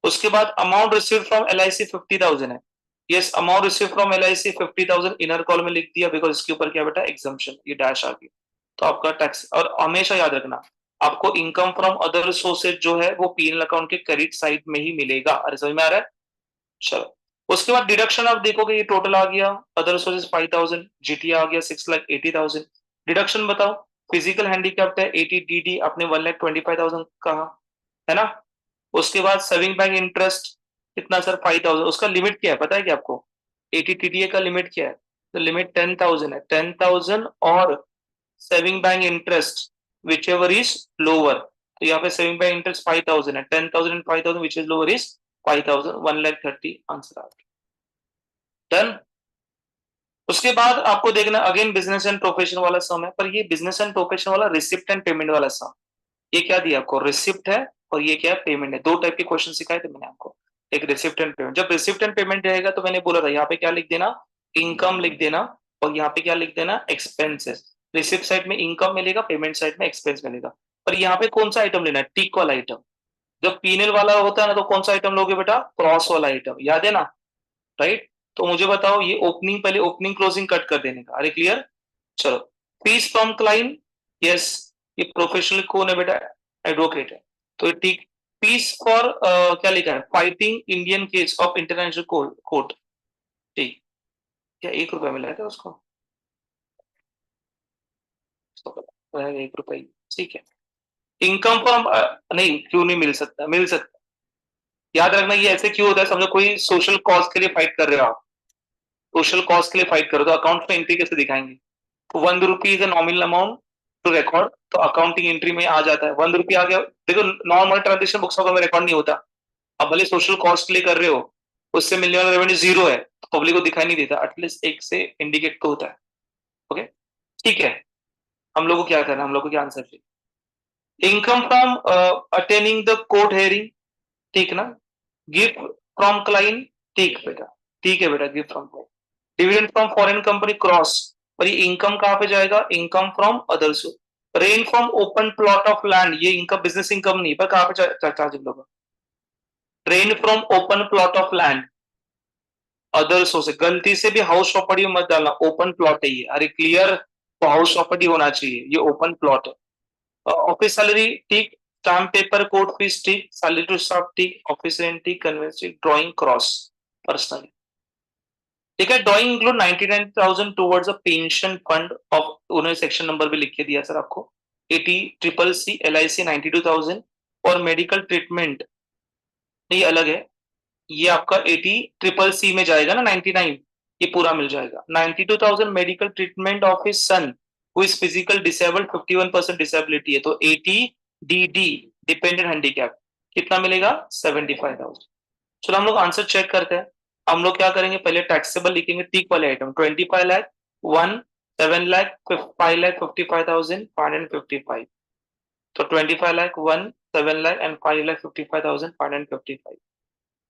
उसके बाद amount receive from L I C 50,000 है, yes amount receive from L I C 50,000 inner call में लिख दिया, बिकॉज इसके ऊपर क्या बेटा? एग्जाम्पशन, ये डैश आ गया। तो आपका टैक्स, और हमेशा याद रखना आपको इनकम फ्रॉम अदर सोर्सेज जो है वो पीएनएल अकाउंट के क्रेडिट साइड में ही मिलेगा। अरे समझ में आ रहा है? चलो उसके बाद डिडक्शन आप देखोगे, ये टोटल आ गया अदर सोर्सेज 5,000, जीटी आ गया 6,80,000। डिडक्शन बताओ, फिजिकल हैंडीकैप्ट है 80 डीडी, आपने 1,25,000 कहा है ना। उसके बाद सेविंग बैंक इंटरेस्ट कितना सर? 5,000। उसका लिमिट क्या है पता है क्या आपको? 80 टीडीए का लिमिट क्या है? तो लिमिट 10,000 है, 10,000 और saving bank interest whichever is lower. तो यहाँ पे सेविंग बैंक इंटरेस्ट 5,000 है, 10,000 and 5,000 which is lower is 5,000, 1,30,000 answer आ गया। डन। उसके बाद आपको देखना अगेन बिजनेस एंड प्रोफेशन वाला सम है, पर ये बिजनेस एंड प्रोफेशन वाला रिसिप्ट एंड पेमेंट वाला सम। ये क्या दिया आपको? रिसिप्ट है, और ये क्या है? पेमेंट है। दो टाइप के क्वेश्चन सिखाए थे मैंने आपको, एक रिसिप्ट एंड पेमेंट। जब रिसिप्ट एंड पेमेंट रहेगा तो मैंने बोला था यहाँ पे क्या लिख देना? इनकम लिख देना, और यहाँ पे क्या लिख देना? एक्सपेंसेस। रिसिप्ट साइड में इनकम मिलेगा, पेमेंट साइड में एक्सपेंस मिलेगा। पर यहाँ पे कौन सा आइटम लेना है? टिक वाला आइटम। जब पीएनएल वाला होता है ना, तो कौन सा आइटम लोगे बेटा? क्रॉस वाला आइटम, याद है ना? राइट। तो मुझे बताओ, ये ओपनिंग, पहले ओपनिंग क्लोजिंग कट कर देने का। अरे क्लियर? चलो, फीस फ्रॉम क्लाइंट, यस, ये प्रोफेशनल कौन है बेटा? एडवोकेट है, तो ठीक। फीस फॉर क्या लिखा है? Fighting Indian case of international court, ठीक। क्या 1 रुपया मिला है क्या उसको? 1 रुपया, ठीक है। इनकम फ्रॉम, नहीं क्यों नहीं मिल सकता? मिल सकता। याद रखना ये ऐसे क्यों होता है, समझो कोई सोशल कॉज के लिए फाइट कर रहे हो आप, सोशल कॉज के लिए फाइट करो तो अकाउंट में एंट्री कैसे दिखाएंगे? तो 1 rupee is a nominal amount to record, तो अकाउंटिंग एंट्री में आ जाता है 1 रुपया आ गया। देखो नॉर्मल ट्रांजेक्शन बुक्स में रिकॉर्ड नहीं होता। अब भले सोशल कॉस्ट के लिए कर रहे हो, उससे मिलने वाला रेवेन्यू जीरो है, तो पब्लिक को दिखाई नहीं देता, एटलीस्ट एक से इंडिकेट तो होता है। ओके, ठीक है। हम लोग को क्या करना है? हम लोग को क्या आंसर चाहिए? Income from attaining the court hearing, ठीक ना। गिफ्ट फ्रॉम क्लाइंट, ठीक बेटा, ठीक है बेटा, gift from client. Dividend from foreign company cross, पर ये इनकम कहां पे जाएगा? Income from other source. Rain from open plot of land, ये इनकम बिजनेस इनकम नहीं, पर कहां पे चार्ज होगा? Rain from open plot of land, other source. गलती से भी हाउस प्रॉपर्टी मत डालना, ओपन प्लॉट है ये। अरे क्लियर? तो हाउस प्रॉपर्टी होना चाहिए, ये ओपन प्लॉट है। ऑफिस सैलरी ठीक, स्टाम्प पेपर कोर्ट फीस ठीक, सैलरी टू स्टाफ ठीक, ऑफिस रेंट ठीक, कन्वेंस ठीक, ड्राइंग क्रॉस पर्सनल, ठीक है। Drawing include 99,000 towards a pension fund of, उन्होंने सेक्शन नंबर भी लिख के दिया सर आपको। 80 ट्रिपल सी एल आई सी 92,000, और मेडिकल ट्रीटमेंट ये अलग है, ये आपका 80 ट्रिपल सी में जाएगा ना, 99। ये पूरा मिल जाएगा। 92,000 medical treatment of his son who is physical disabled, 51% disability है, तो 80 DD डिपेंडेंट हैंडीकैप कितना मिलेगा? 75,000। चलो हम लोग आंसर चेक करते हैं। हम लोग क्या करेंगे, पहले टैक्सेबल लिखेंगे टिक वाले आइटम, 25 लाख 1, 7 लाख 5,55,555, तो 25 लाख 1, 7 लाख एंड 5,55,555,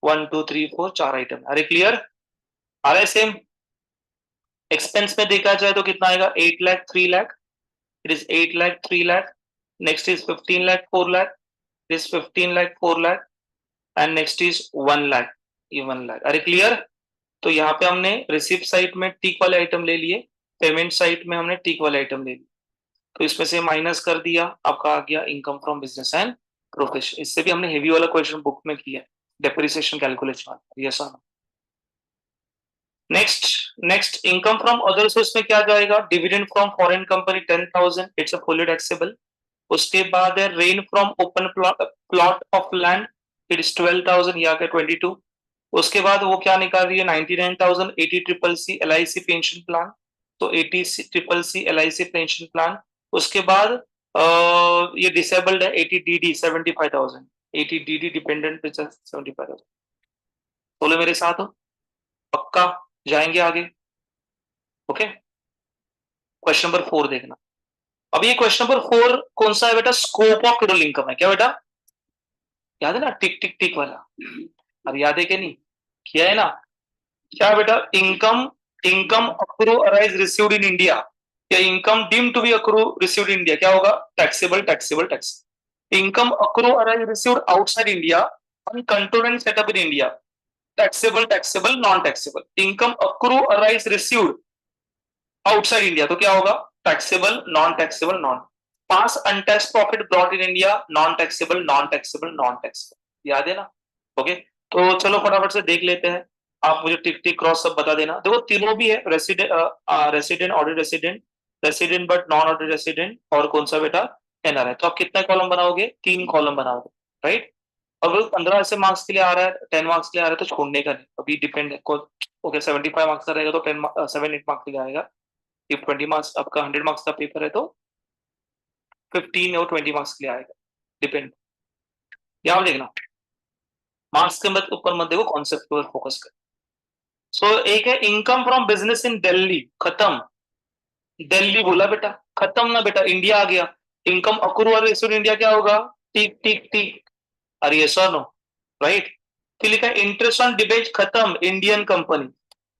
1 2 3 4 4 आइटम। अरे क्लियर आ रहा है? सेम एक्सपेंस में देखा जाए तो कितना आएगा? 8 lakh 3 lakh, it is 8 lakh 3 lakh, next is 15 lakh 4 lakh, it is 15 lakh 4 lakh and next is 1 lakh, ये 1 लाख। अरे क्लियर? तो यहाँ पे हमने रिसिप्ट साइड में टिक वाले आइटम ले लिए, पेमेंट साइड में हमने टिक वाले आइटम ले लिए, तो इसमें से माइनस कर दिया, आपका आ गया income from business and profession. इससे भी हमने हेवी वाला क्वेश्चन बुक में किया, depreciation calculation. Yes sir. Next income from other source में क्या जाएगा? Dividend from foreign company 10,000, it's a fully taxable. उसके बाद है rain from open plot of land, it is 12,000, या 22। उसके बाद वो क्या निकाल रही है? 99,000 80CCC LIC पेंशन प्लान, तो 80CCC LIC पेंशन प्लान। उसके बाद ये डिसेबल्ड है 80DD 75,000, 80DD डिपेंडेंट 75,000। बोले मेरे साथ हो? पक्का जाएंगे आगे? ओके, क्वेश्चन नंबर 4 देखना। अब ये क्वेश्चन नंबर 4 कौन सा है बेटा? स्कोप ऑफ टोटल इनकम है। क्या बेटा याद है ना? टिक टिक टिक वाला, अब याद है कि नहीं? किया है ना? क्या बेटा? Income income accrue arise received in India, या income deem to be accrue received in India, क्या होगा? Taxable taxable tax. Income accrue arise received outside India on control and setup in India, taxable taxable non taxable. Income accrue arise received outside India, तो क्या होगा? Taxable non taxable non. Past untaxed profit brought in India, non taxable non taxable non taxable. याद है ना? Okay, तो चलो फटाफट से देख लेते हैं। आप मुझे टिक टिक क्रॉस सब बता देना। देखो तीनों भी है, resident audit resident, resident but non audit resident, और कौन सा बेटा? NRI। तो आप कितना कॉलम बनाओगे? 3 कॉलम बनाओगे, राइट। अगर 15 से मार्क्स के लिए आ रहा है, 10 मार्क्स के लिए आ रहा है, तो छोड़ने का नहीं, अभी डिपेंड है। ओके 75 मार्क्स का रहेगा तो 7-8 मार्क्स के लिए आएगा। इफ 20 मार्क्स आपका 100 मार्क्स का पेपर है तो 15 और 20 मार्क्स के लिए आएगा, डिपेंड। यहाँ देखना, मार्क्स के मत ऊपर मत देखो, कॉन्सेप्ट पर फोकस कर। सो एक है income from business in Delhi, खत्म। दिल्ली बोला बेटा, खत्म ना बेटा, इंडिया आ गया। इनकम अक्रूवल रिसीव्ड इंडिया क्या होगा? टिक टिक टिक, अरे यस और नो, राइट। फिर लिखा इंटरेस्ट ऑन डिबेंचर, खत्म, इंडियन कंपनी।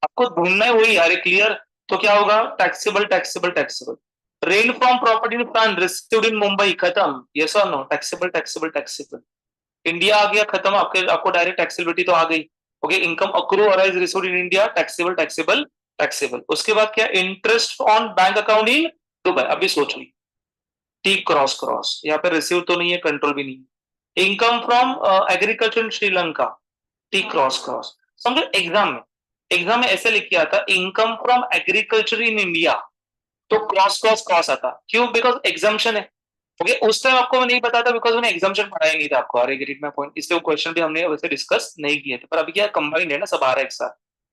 आपको ढूंढना है वही, अरे क्लियर। तो क्या होगा? Taxable taxable taxable. Rent from property in plan received in Mumbai, खत्म, यस और no, taxable taxable taxable. India आ गया, खत्म, आपको डायरेक्ट टैक्सेबिलिटी तो आ गई। Okay, income accrue arise received in India, taxable taxable taxable. उसके बाद क्या? Interest on bank account in Dubai, अभी सोच ली, टी क्रॉस क्रॉस, यहाँ पे रिसीव तो नहीं है, कंट्रोल भी नहीं है। Income from agriculture in Sri Lanka, T cross cross. समझो एग्जाम में ऐसे लिख के आता, income from agriculture in India, तो क्रॉस क्रॉस क्रॉस आता। क्यों? बिकॉज एग्जाम्शन है। ओके, उस टाइम आपको नहीं पता था बिकॉज मैंने एग्जाम्शन पढ़ाया नहीं था आपको, अरे ग्रेड में पॉइंट, इसलिए वो क्वेश्चन भी हमने वैसे डिस्कस नहीं किए थे। पर अभी क्या कंबाइंड है ना, सब आ रहा है एक साथ।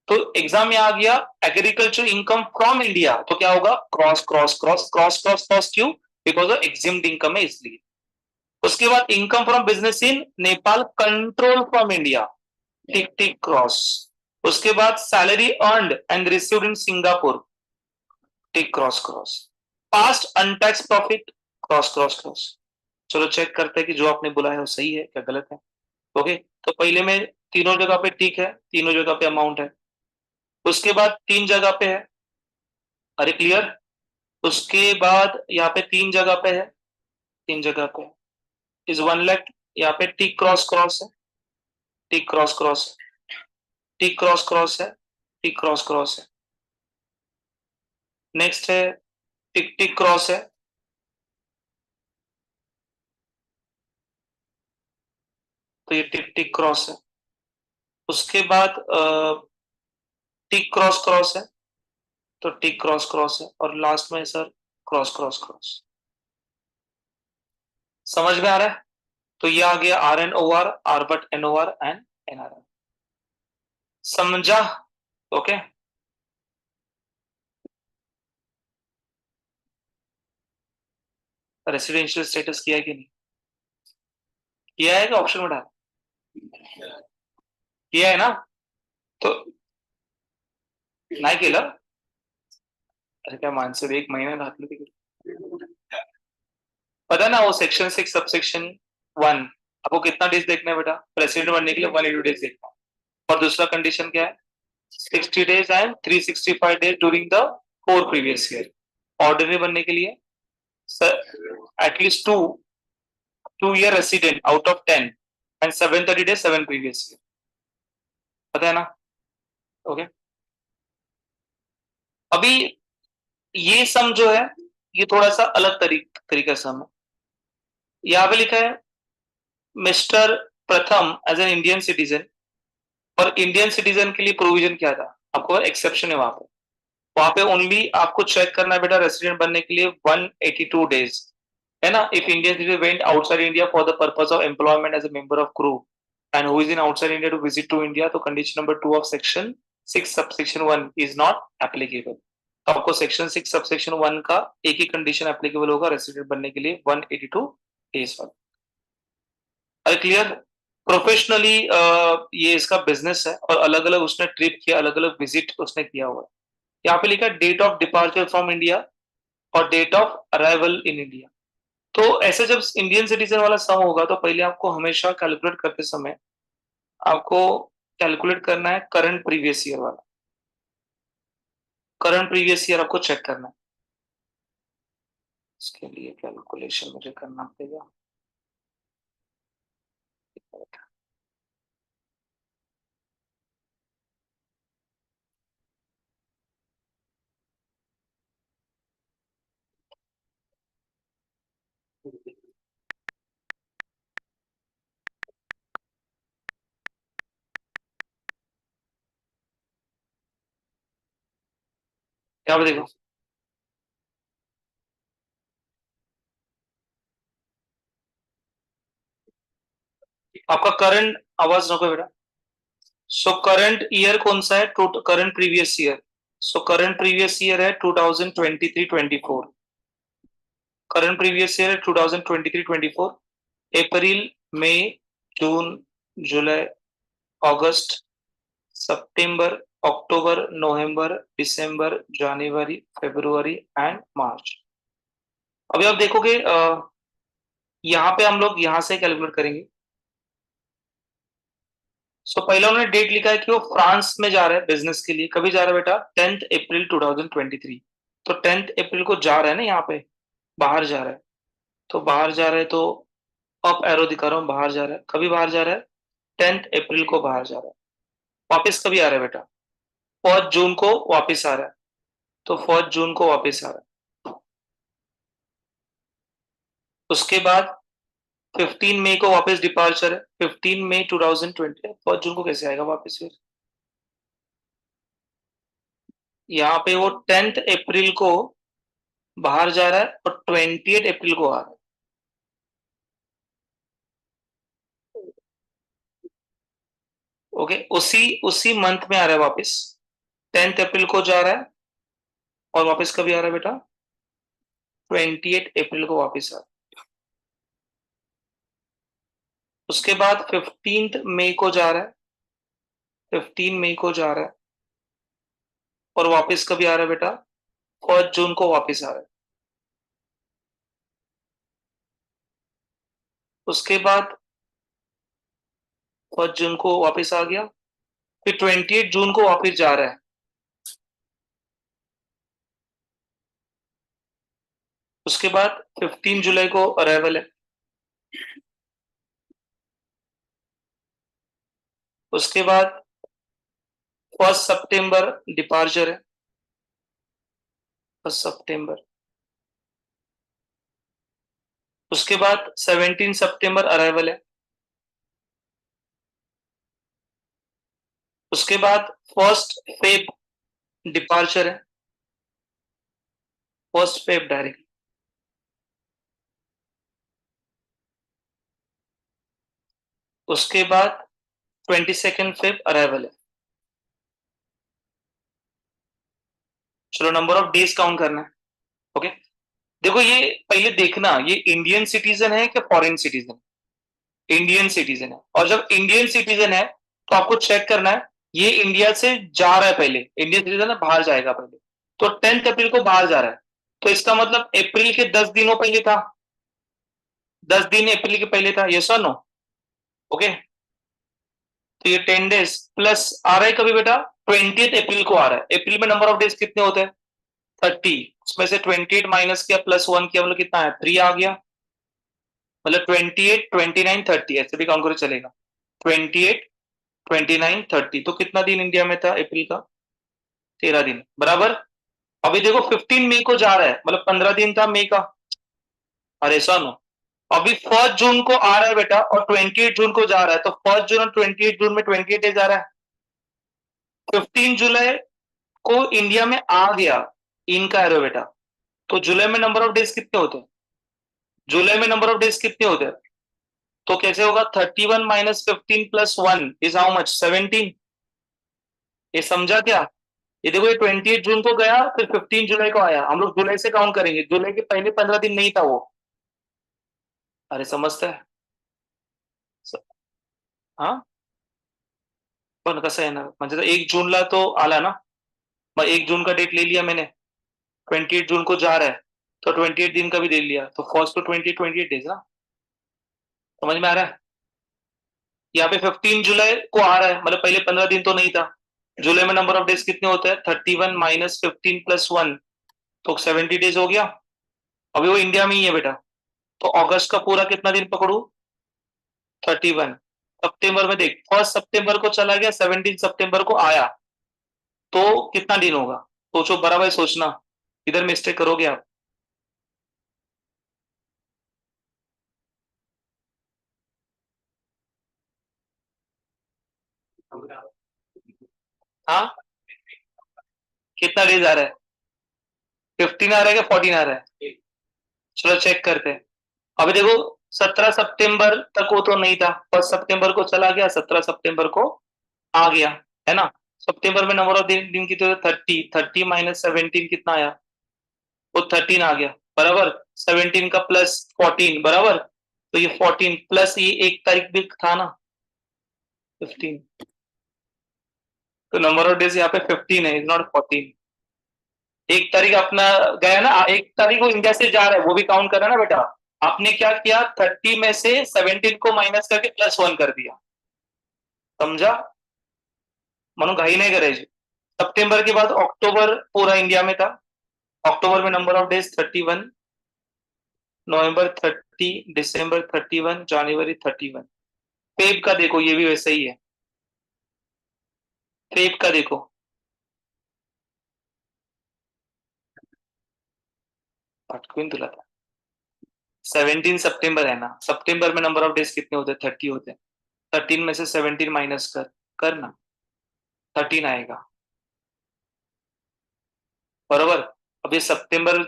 तो एग्जाम में आ गया एग्रीकल्चर इनकम फ्रॉम इंडिया, तो क्या होगा? Cross cross cross cross cross cross. क्यों? बिकॉज ऑफ एग्जिम्ड इनकम है, इसलिए। उसके बाद income from business in Nepal, control from India, tick tick cross. उसके बाद salary earned and received in Singapore, tick cross cross. Past untaxed profit, cross cross cross. चलो check करते हैं कि जो आपने बोला है वो सही है क्या गलत है। ओके, तो पहले में तीनों जगह पे टिक है, तीनों जगह पे अमाउंट है। उसके बाद 3 जगह पे है, अरे क्लियर। उसके बाद यहाँ पे 3 जगह पे है, 3 जगह पे इज 1 लाख, यहाँ पे टिक क्रॉस क्रॉस है, टिक क्रॉस क्रॉस है, टिक क्रॉस क्रॉस है, टिक क्रॉस क्रॉस है। नेक्स्ट है टिक टिक क्रॉस है, तो ये टिक टिक क्रॉस है। उसके बाद टिक क्रॉस क्रॉस है, तो टिक क्रॉस क्रॉस है, और लास्ट में सर क्रॉस क्रॉस क्रॉस। समझ में आ रहा है? तो ये आ गया RNOR, R but NOR and NRI। समझा? ओके, रेसिडेंशियल स्टेटस किया है कि नहीं किया है, कि ऑप्शन में डाल किया है ना, तो नाही केलं. अरे क्या माणसं एक महिना घातलं तिकडे. पता है ना वो सेक्शन 6 सबसेक्शन 1 आपको कितना डेज देखना है बेटा, प्रेसिडेंट बनने के लिए 180 डेज देखना है. और दूसरा कंडीशन क्या है, 60 days and 365 days during the 4 previous year. Ordinary बनने के लिए at least 2 year resident out of 10 and 730 days 7 previous year. पता है ना. ओके. अभी ये सम जो है ये थोड़ा सा अलग तरीका सम है. यहाँ पे लिखा है मिस्टर प्रथम एज एन इंडियन सिटीजन. और इंडियन सिटीजन के लिए प्रोविजन क्या था, आपको एक्सेप्शन है वहां पे ओनली आपको चेक करना है बेटा रेसिडेंट बनने के लिए 182 डेज है ना. If Indian citizen went outside India for the purpose of employment as a member of crew and who is in outside India to visit to India, तो condition number 2 of section 6 subsection 1 is not applicable. तो आपको section 6 subsection 1 का एक ही condition applicable होगा resident बनने के लिए 182 डेज वाला. अरे क्लियर. प्रोफेशनली ये इसका बिजनेस है और अलग अलग उसने ट्रिप किया, अलग अलग विजिट उसने किया हुआ है. यहाँ पे लिखा है date of departure from India और date of arrival in India. तो ऐसे जब इंडियन सिटीजन वाला सम होगा तो पहले आपको हमेशा कैलकुलेट करते समय आपको कैलकुलेट करना है करंट प्रीवियस ईयर वाला. करंट प्रीवियस ईयर आपको चेक करना है. इसके लिए कैलकुलेशन मुझे करना पड़ेगा. यहाँ पे देखो आपका करंट आवाज नको बेटा. सो करंट ईयर कौन सा है, current previous year. So current previous year है 2023-24. करंट प्रीवियस ईयर है 2023-24. अप्रैल, मई, जून, जुलाई, अगस्त, सितंबर, अक्टूबर, नवंबर, दिसंबर, जनवरी, फरवरी एंड मार्च. अभी आप देखोगे यहाँ पे हम लोग यहाँ से कैलकुलेट करेंगे. सो पहले उन्होंने डेट लिखा है कि वो फ्रांस में जा रहा है बिजनेस के लिए. कभी जा रहा है बेटा, 10 अप्रैल 2023. तो 10 अप्रैल को जा रहा है ना, यहाँ पे बाहर जा रहा है. तो बाहर जा रहा है तो अप एरो दिखा रहा हूँ, बाहर जा रहा है. कभी बाहर जा रहा है, 10 अप्रैल को बाहर जा रहा है. वापस कभी आ रहा है बेटा, 1 जून को वापस आ रहा है. तो 1 जून को वापस आ रहा है. उसके बाद 15 मई को वापस डिपार्चर है. 15 मई 2020. 1 जून को कैसे आएगा वापस फिर. यहाँ पे वो 10 अप्रैल को बाहर जा रहा है और 28 अप्रैल को आ रहा है. ओके. उसी उसी मंथ में आ रहा है वापस. 10 अप्रैल को जा रहा है और वापस कभी आ रहा है बेटा, 28 अप्रैल को वापस आ रहा है. उसके बाद 15 मई को जा रहा है. 15 मई को जा रहा है और वापस कभी आ रहा है बेटा, 1 जून को वापस आ रहा है. उसके बाद 1 जून को वापस आ गया. फिर 28 जून को वापस जा रहा है. उसके बाद 15 जुलाई को अराइवल है. उसके बाद 1 सितंबर डिपार्चर है. 1 सितंबर. उसके बाद 17 सितंबर अराइवल है. उसके बाद 1 फेब डिपार्चर है. 1 फेब डायरेक्ट. उसके बाद 22 फेब अराइवल है. चलो नंबर ऑफ डेज काउंट करना है. ओके. देखो ये पहले देखना, ये इंडियन सिटीजन है कि फॉरेन सिटीजन? इंडियन सिटीजन है। और जब इंडियन सिटीजन है तो आपको चेक करना है ये इंडिया से जा रहा है, पहले इंडियन सिटीजन है, बाहर जाएगा पहले। तो 10 अप्रैल को बाहर जा रहा है, तो इसका मतलब अप्रैल के 10 दिनों पहले था, 10 दिन अप्रैल के पहले था, यस और नो? ओके, तो ये 10 डेज प्लस आ रहा है कभी बेटा, 20 अप्रैल को आ रहा है। अप्रैल में नंबर ऑफ डेज कितने होते हैं? 30। उसमें से 28 माइनस किया, +1 किया, मतलब कितना है? 3 आ गया। मतलब 28, 29, 30 ऐसे भी काउंट करो चलेगा। 28, 29, 30, तो कितना दिन इंडिया में था अप्रैल का? 13 दिन, बराबर। अभी देखो 15 मई को जा रहा है, मतलब 15 दिन था मई का। अरे सुनो, अभी 1 जून को आ रहा है बेटा और 28 जून को जा रहा है, तो 1 जून और 28 जून में 28 डेज आ रहा है। 15 जुलाई को इंडिया में आ गया, इनका एरो बेटा। तो जुलाई में नंबर ऑफ डेज कितने होते हैं? जुलाई में नंबर ऑफ डेज कितने होते हैं? तो कैसे होगा? 31 minus 15 plus 1 is how much? 17। ये समझा क्या? ये देखो, ये 28 जून को गया, फिर 15 जुलाई को आया। हम लोग जुलाई से काउंट करेंगे, जुलाई के पहले 15 दिन नहीं था वो। अरे समझता है? हाँ, पण कसं येणार म्हणजे 1 जूनला तो आला ना, 1 जून का डेट ले लिया मैंने, 28 जून को जा रहा है, तो 28 दिन का भी ले लिया, तो फर्स्ट तो 28 ना। समझ में आ रहा है? यहाँ पे 15 जुलाई को आ रहा है, मतलब पहले 15 दिन तो नहीं था। जुलाई में नंबर ऑफ डेज कितने होते हैं? 31 माइनस 15 प्लस 1, तो 70 डेज हो गया। अभी वो इंडिया में ही है बेटा, तो अगस्त का पूरा कितना दिन पकड़ू? 31। सितंबर में देख, 1 सितंबर को चला गया, 17 सितंबर को आया, तो कितना दिन होगा? सोचो, बराबर सोचना, इधर मिस्टेक करोगे आप। हाँ, कितना डेज आ रहा है? 15 आ रहा है क्या 14 आ रहा है? चलो चेक करते हैं। अभी देखो, 17 सितंबर तक वो तो नहीं था, 1 सितंबर को चला गया, 17 सितंबर को आ गया, है ना? सितंबर में नंबर ऑफ दिन कितने? 30 माइनस 17 कितना आया? वो 13 आ गया, बराबर। 17 का प्लस 14, बराबर। तो ये 14 प्लस ये 1 तारीख भी था ना, 15। तो नंबर ऑफ डेज यहाँ पे 15 है, इज नॉट 14। 1 तारीख अपना गया ना, 1 तारीख वो इंडिया से जा रहा है, वो भी काउंट करा ना बेटा। आपने क्या किया? 30 में से 17 को माइनस करके +1 कर दिया, समझा? मनो घाई नहीं करे। सितंबर के बाद अक्टूबर पूरा इंडिया में था, अक्टूबर में number of days 31, November 30, December 31, January 31। Feb का देखो, ये भी वैसे ही है। फेब का देखो, पटकन तुला था। 17 सितंबर है ना, सितंबर में नंबर ऑफ डेज कितने होते हैं? 30 होते हैं। 13 में से 17 माइनस करना, 13 आएगा, बराबर। अब ये सितंबर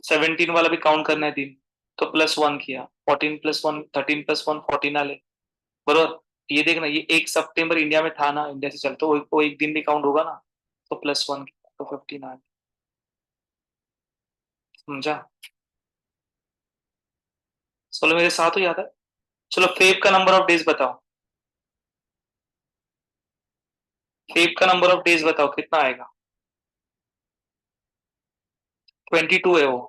17 वाला भी काउंट करना है दिन, तो +1 किया, 14 + 1, 13 + 1, 14 आ ले, बरोबर। ये देखना, ये 1 सितंबर इंडिया में था ना, इंडिया से चलते वो एक दिन भी काउंट होगा ना, तो +1 किया, तो 15 आ गया, समझा? चलो मेरे साथ हो जाता है। चलो फेब का नंबर ऑफ डेज बताओ, फेब का नंबर ऑफ डेज बताओ कितना आएगा? 22 है वो।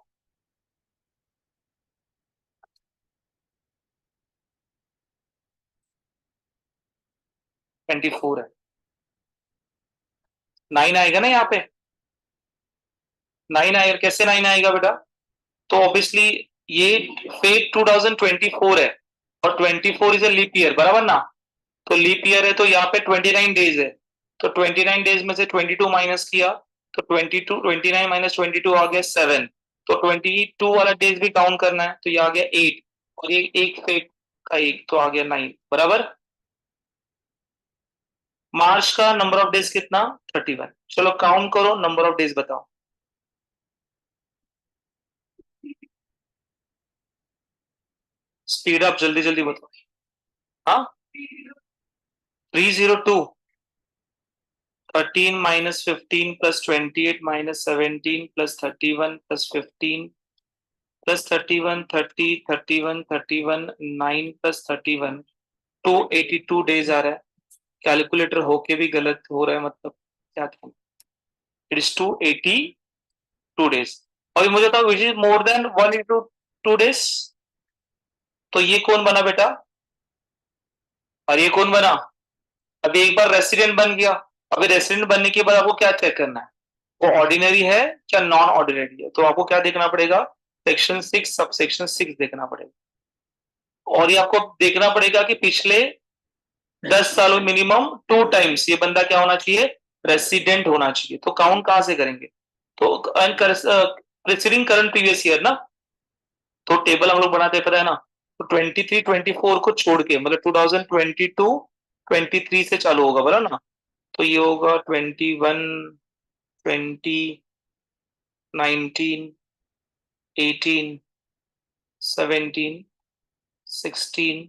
24 है। 9 आएगा ना यहाँ पे, 9 आएगा। कैसे 9 आएगा बेटा? तो ऑब्वियसली ये फेब 2024 है, और 24 इज ए लीप ईयर, बराबर ना? तो लीप ईयर है, तो यहाँ पे 29 डेज है, तो 29 डेज में से 22 माइनस किया, तो 22, 29 माइनस 22 आ गया 7। तो 22 वाला डेज भी काउंट करना है, तो ये आ गया 8, और ये एक फेब का एक, तो आ गया 9, बराबर। मार्च का नंबर ऑफ डेज कितना? 31। चलो काउंट करो, नंबर ऑफ डेज बताओ। स्पीड अप, जल्दी जल्दी बताओ। हाँ, 302। 13 minus 15 plus 28 minus 17 plus 31 plus 15 plus 31 30 31 31 9 plus 31 282 days आ रहा है। कैलकुलेटर होके भी गलत हो रहा है, मतलब क्या था, इट इज 282 डेज। अभी मुझे बताओ which is more than 1 into 2 days। तो ये कौन बना बेटा, और ये कौन बना। अभी एक बार रेसिडेंट बन गया, अभी रेसिडेंट बनने के बाद आपको क्या चेक करना है, वो ऑर्डिनरी है या नॉन ऑर्डिनरी है। तो आपको क्या देखना पड़ेगा, सेक्शन 6 सब सेक्शन 6 देखना पड़ेगा। और ये आपको देखना पड़ेगा कि पिछले 10 सालों मिनिमम 2 टाइम्स ये बंदा क्या होना चाहिए, रेसिडेंट होना चाहिए। तो काउंट कहां से करेंगे, तो प्रीसीडिंग करंट प्रीवियस ईयर ना, तो टेबल हम लोग बनाते पता है ना। तो 23 24 को छोड़ के मतलब 2022 23 से चालू होगा बोला ना। तो ये होगा 21 20 19 18 17 16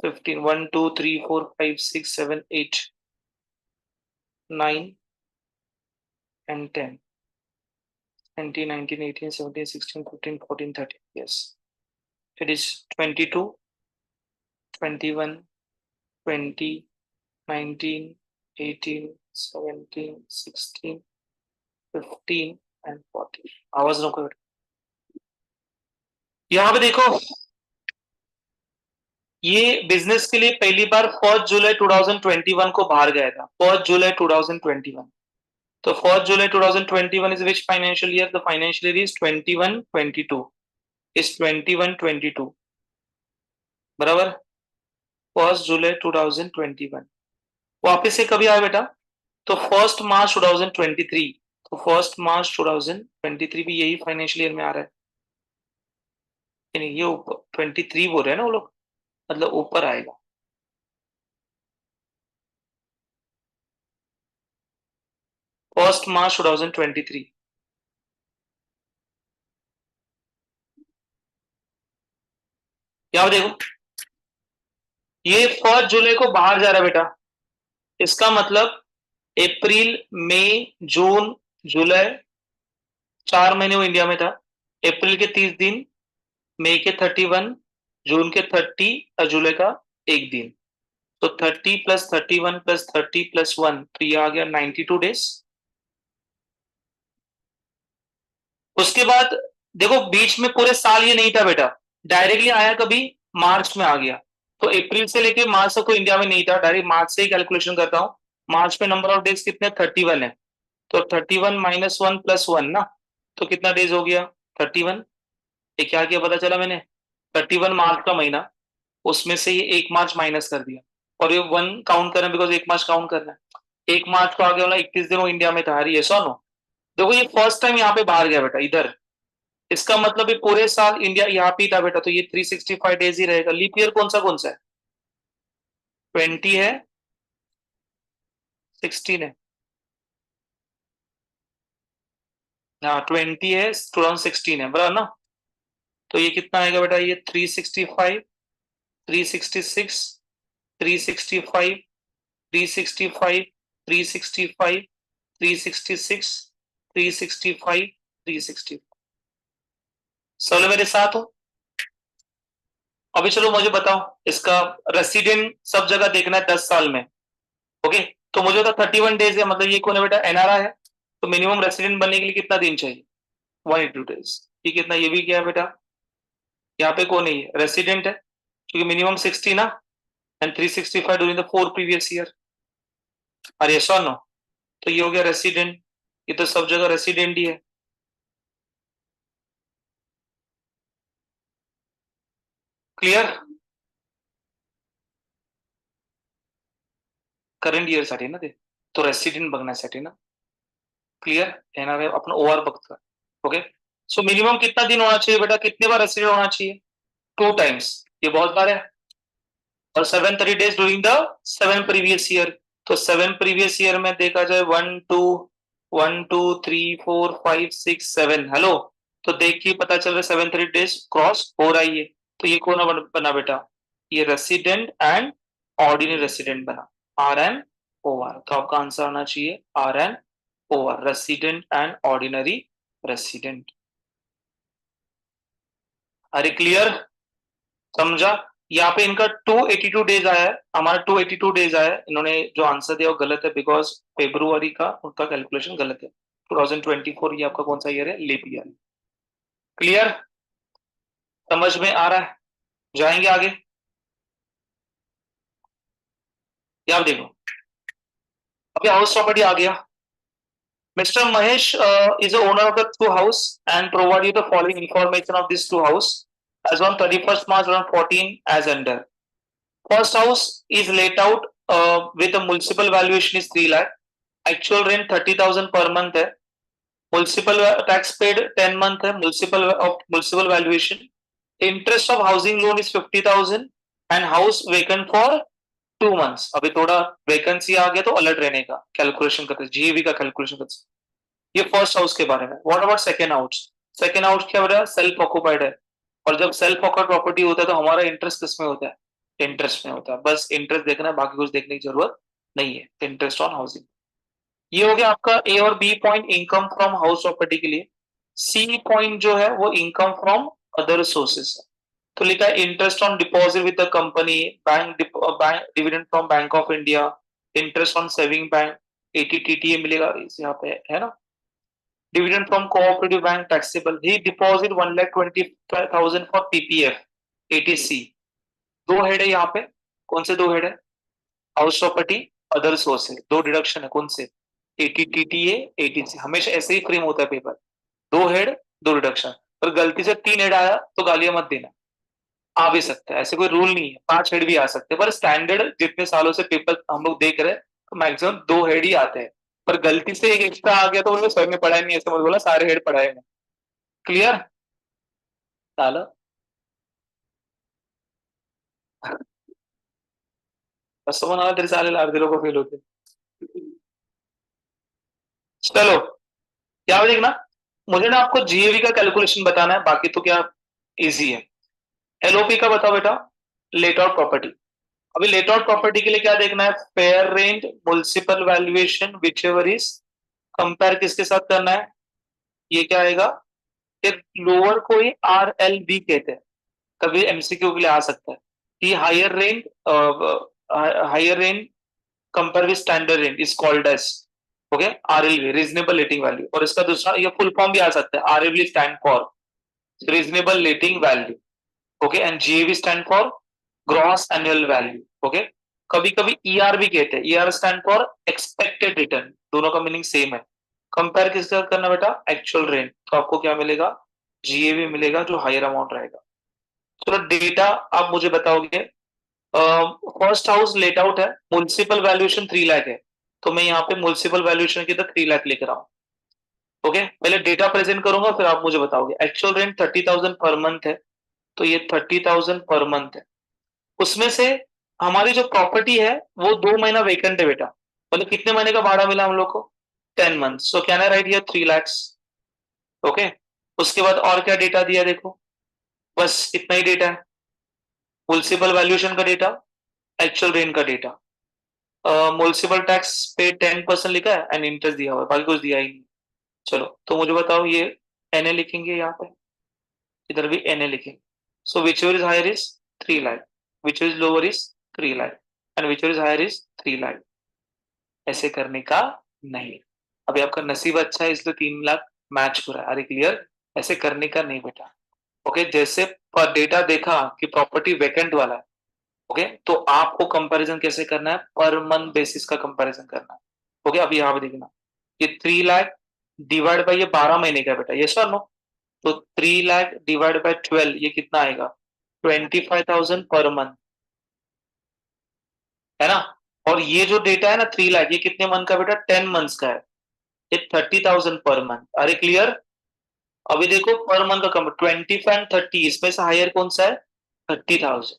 15 1 2 3 4 5 6 7 8 9 and 10 20 19 18 17 16 15 14 13, yes, it is 22 21 20 19 18 17 16 15 and 14। आवाज रोको, यहाँ पे देखो ये बिजनेस के लिए पहली बार 1 जुलाई 2021 को बाहर गया था, 1 जुलाई 2021। तो 1 जुलाई 2021 is which financial year, the financial year is 21-22, is 21-22 बराबर। 1 जुलाई 2021 वापस से कभी आया बेटा, तो 1 मार्च 2023, तो 1 मार्च 2023 भी यही फाइनेंशियल ईयर में आ रहा है। यानी ये ऊपर 23 बोल रहे हैं ना वो लोग, मतलब ऊपर आएगा। फर्स्ट मार्च 2023, यहाँ देखो ये 1 जुलाई को बाहर जा रहा है बेटा, इसका मतलब अप्रैल मई जून जुलाई 4 महीने वो इंडिया में था। अप्रैल के 30 दिन, मई के 31, जून के 30 और जुलाई का 1 दिन। तो 30 प्लस 31 प्लस 30 प्लस 1, तो ये आ गया 92 डेज। उसके बाद देखो बीच में पूरे साल ये नहीं था बेटा, डायरेक्टली आया कभी, मार्च में आ गया। तो अप्रैल से लेके मार्च तक को इंडिया में नहीं था, डायरेक्ट मार्च से ही कैलकुलेशन करता हूँ। मार्च में नंबर ऑफ डेज कितने, 31 है। तो 31 माइनस 1 प्लस 1 ना, तो कितना डेज हो गया, 31। ये क्या किया पता चला मैंने, 31 मार्च का महीना, उसमें से ये 1 मार्च माइनस कर दिया, और ये 1 काउंट कर रहे हैं बिकॉज 1 मार्च काउंट करना है। 1 मार्च को आगे वाला 21 दिन वो इंडिया में था, ये सो नो। देखो ये फर्स्ट टाइम यहाँ पे बाहर गया बेटा इधर, इसका मतलब ये पूरे साल इंडिया यहाँ पे था बेटा, तो ये 365 डेज ही रहेगा। लीप ईयर कौन सा है, 20 है, 16 है, हाँ 20 है, 2016 है बराबर ना। तो ये कितना आएगा बेटा, ये 365 366 365 365 365 366 365 360। चलो मेरे साथ हो। अभी चलो मुझे बताओ इसका रेसिडेंट सब जगह देखना है 10 साल में। ओके, तो मुझे बता 31 डेज है, मतलब ये कौन है बेटा, एनआरआई है। तो मिनिमम रेसिडेंट बनने के लिए कितना दिन चाहिए, 182 डेज। ठीक है, इतना ये भी क्या है बेटा, यहाँ पे कौन है, रेसिडेंट है, क्योंकि मिनिमम 60 ना, and 365 during the 4 previous year. अरे यस और नो, तो ये हो गया रेसिडेंट, ये तो सब जगह रेसिडेंट ही है। क्लियर, करंट इयर साठी ना ते, तो रेसिडेंट बघण्यासाठी ना। क्लियर, एनआरआई अपना ओआर बघतोय। ओके, सो मिनिमम कितना दिन होना चाहिए बेटा, कितने बार रेसिडेंट होना चाहिए, 2 टाइम्स, ये बहुत बार है। और 730 days during the 7 previous year. तो 7 प्रीवियस ईयर में देखा जाए 1 2 1 2 3 4 5 6 7, हेलो। तो देखिए पता चल रहा है 730 डेज क्रॉस हो रहा है ये। तो ये कौन बना बेटा, ये रेसिडेंट एंड ऑर्डिनरी रेसिडेंट बना, आर एन ओ आर। तो आपका आंसर आना चाहिए R N O R, resident and ordinary resident. अरे क्लियर, समझा? यहाँ पे इनका 282 डेज आया है, हमारा 282 डेज आया है। इन्होंने जो आंसर दिया वो गलत है, बिकॉज फेब्रुवरी का उनका कैलकुलेशन गलत है। 2024 ये आपका कौन सा ईयर है? Leap year. क्लियर, समझ में आ रहा है? जाएंगे आगे। यहाँ देखो, अभी हाउस प्रॉपर्टी आ गया। Mr. Mahesh is the owner of the two house and provide you the following information of these two house as on 31st March 2014 as under. First house is laid out with a municipal valuation is 3 lakh. Actual rent 30,000 per month है. Municipal tax paid 10 month है. Municipal valuation. Interest of housing loan is 50,000 and house vacant for 2 months. अभी थोड़ा vacancy आ गया तो alert रहने का calculation करते, GEB का कैलकुलेशन करते। ये फर्स्ट हाउस के बारे में। What about second house? Second house क्या हो रहा है? सेल्फ ऑक्युपाइड है। और जब सेल्फ ऑक्युपाइड प्रॉपर्टी होता है तो हमारा इंटरेस्ट किसमें होता है? इंटरेस्ट में होता है। बस इंटरेस्ट देखना है, बाकी कुछ देखने की जरूरत नहीं है। Interest on housing. ये हो गया आपका ए और B point income from house property के लिए। सी पॉइंट जो है वो इनकम फ्रॉम अदर सोर्सेस है। तो लिखा है interest on deposit with the company, bank dividend from Bank of India, interest on saving bank, 80 मिलेगा यहाँ पे, है ना? Dividend from cooperative bank taxable. He deposit 1,20,000 for PPF, ATC. दो हेड है यहाँ पे। कौन से दो हेड है? House property, other sources. दो डिडक्शन है, कौन से? ATTTA, ATC। हमेशा ऐसे ही फ्रेम होता है पेपर, दो हेड दो डिडक्शन। पर गलती से 3 हेड आया तो गालियां मत देना, आ भी सकता है, ऐसे कोई रूल नहीं है। 5 हेड भी आ सकते हैं, पर स्टैंडर्ड जितने सालों से पेपर हम लोग देख रहे हैं तो मैक्सिमम 2 हेड ही आते हैं। पर गलती से एक एक्स्ट्रा आ गया तो उन्होंने स्वयं में पढ़ा नहीं, ऐसे मत बोला सारे हेड पढ़ाए हैं। क्लियर? साला कस्टमर आना तेरे साले लाभ दिलों को फेल होते। चलो क्या देखना, मुझे ना आपको जीएवी का कैलकुलेशन बताना है, बाकी तो क्या इजी है। एलओपी का बताओ बेटा, लेट आउट प्रॉपर्टी। अभी लेट आउट प्रॉपर्टी के लिए क्या देखना है? Fair rent, municipal valuation, which ever is. Compare किसके साथ करना है? ये क्या आएगा? लोअर को ही आर एल बी कहते हैं, कभी एमसीक्यू के लिए आ सकता है कि higher rent compare with standard rent is called as, okay, RLV, reasonable letting value. और इसका दूसरा ये फुल फॉर्म भी आ सकता है, RLV stand for reasonable letting value, okay, and GAV stand for gross annual value, okay. कभी कभी ईआर भी कहते हैं, ER stand for expected return, दोनों का मीनिंग सेम है। कंपेयर किसके साथ करना बेटा? Actual rent. तो आपको क्या मिलेगा? जीएवी मिलेगा, जो हायर अमाउंट रहेगा। चलो डेटा आप मुझे बताओगे। फर्स्ट हाउस लेट आउट है, म्युनिसिपल वैल्यूएशन 3 लाख है, तो मैं यहाँ पे म्युनिसिपल वैल्यूएशन की तो 3 लाख लिख रहा हूँ, ओके। पहले डेटा प्रेजेंट करूंगा फिर आप मुझे बताओगे। एक्चुअल रेंट 30,000 पर मंथ है, तो ये 30,000 पर मंथ है। उसमें से हमारी जो प्रॉपर्टी है वो 2 महीना वेकेंट है बेटा, मतलब कितने महीने का भाड़ा मिला हम लोग को? 10 month. So can I right here 3 lakhs, okay. उसके बाद और क्या डेटा दिया देखो, बस इतना ही डेटा है। म्युनिसिपल वैल्यूएशन का डेटा, एक्चुअल रेंट का डेटा, म्युनिसिपल टैक्स पे 10% लिखा है एंड इंटरेस्ट दिया हुआ है, बाकी कुछ दिया ही नहीं। चलो तो मुझे बताओ, ये एनए लिखेंगे यहाँ पे, इधर भी एनए लिखेंगे। So whichever is higher is 3 lakh, which is lower is 3 lakh, and whichever is higher is 3 lakh. ऐसे करने का नहीं। अभी आपका नसीब अच्छा है इसलिए 3 लाख मैच हो रहा है। अरे क्लियर, ऐसे करने का नहीं बेटा, ओके। जैसे पर डेटा देखा कि प्रॉपर्टी वैकेंट वाला है, ओके, तो आपको कंपैरिजन कैसे करना है? पर मंथ बेसिस का कंपैरिजन करना है, ओके। अभी यहाँ पे देखना, ये 3 लाख डिवाइड बाई ये 12 महीने का बेटा, ये सर नो। तो 3 लाख डिवाइड बाई 12 ये कितना आएगा? 25,000 पर मंथ, है ना? और ये जो डेटा है ना 3 लाख, ये कितने मंथ का बेटा? 10 मंथ्स का है। ये 30,000 पर मंथ। अरे क्लियर? अभी देखो पर मंथ का कम 25 एंड 30, इसमें से हायर कौन सा है? 30,000,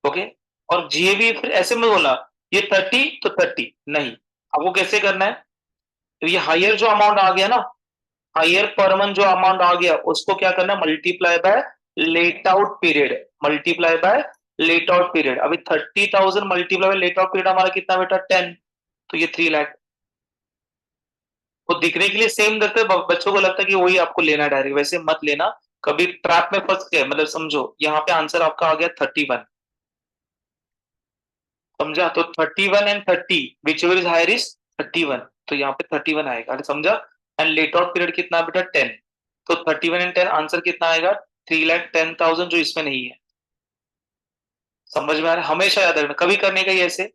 ओके। और जीएबी फिर ऐसे में बोला ये 30 तो 30 नहीं। अब वो कैसे करना है? तो ये हायर जो अमाउंट आ गया ना, हायर पर मंथ जो अमाउंट आ गया उसको क्या करना है? Multiply by let out period, multiply by let out period. अभी 30,000 multiply by let out period हमारा कितना बेटा? 10, तो ये 3 लाख। वो दिखने के लिए सेम लगता है, बच्चों को लगता है कि वही आपको लेना डायरेक्ट, वैसे मत लेना। कभी ट्रैप में फंस गए, मतलब समझो यहाँ पे आंसर आपका आ गया 31, समझा? तो 31 and 30 whichever is higher is 31, तो यहाँ पे 31 आएगा, अरे समझा? एंड लेट आउट पीरियड कितना बेटा 10, तो 31 एंड 10 आंसर कितना आएगा 3,10,000, जो इसमें नहीं है। समझ में आ रहा है? हमेशा याद रखना, कभी करने का ही ऐसे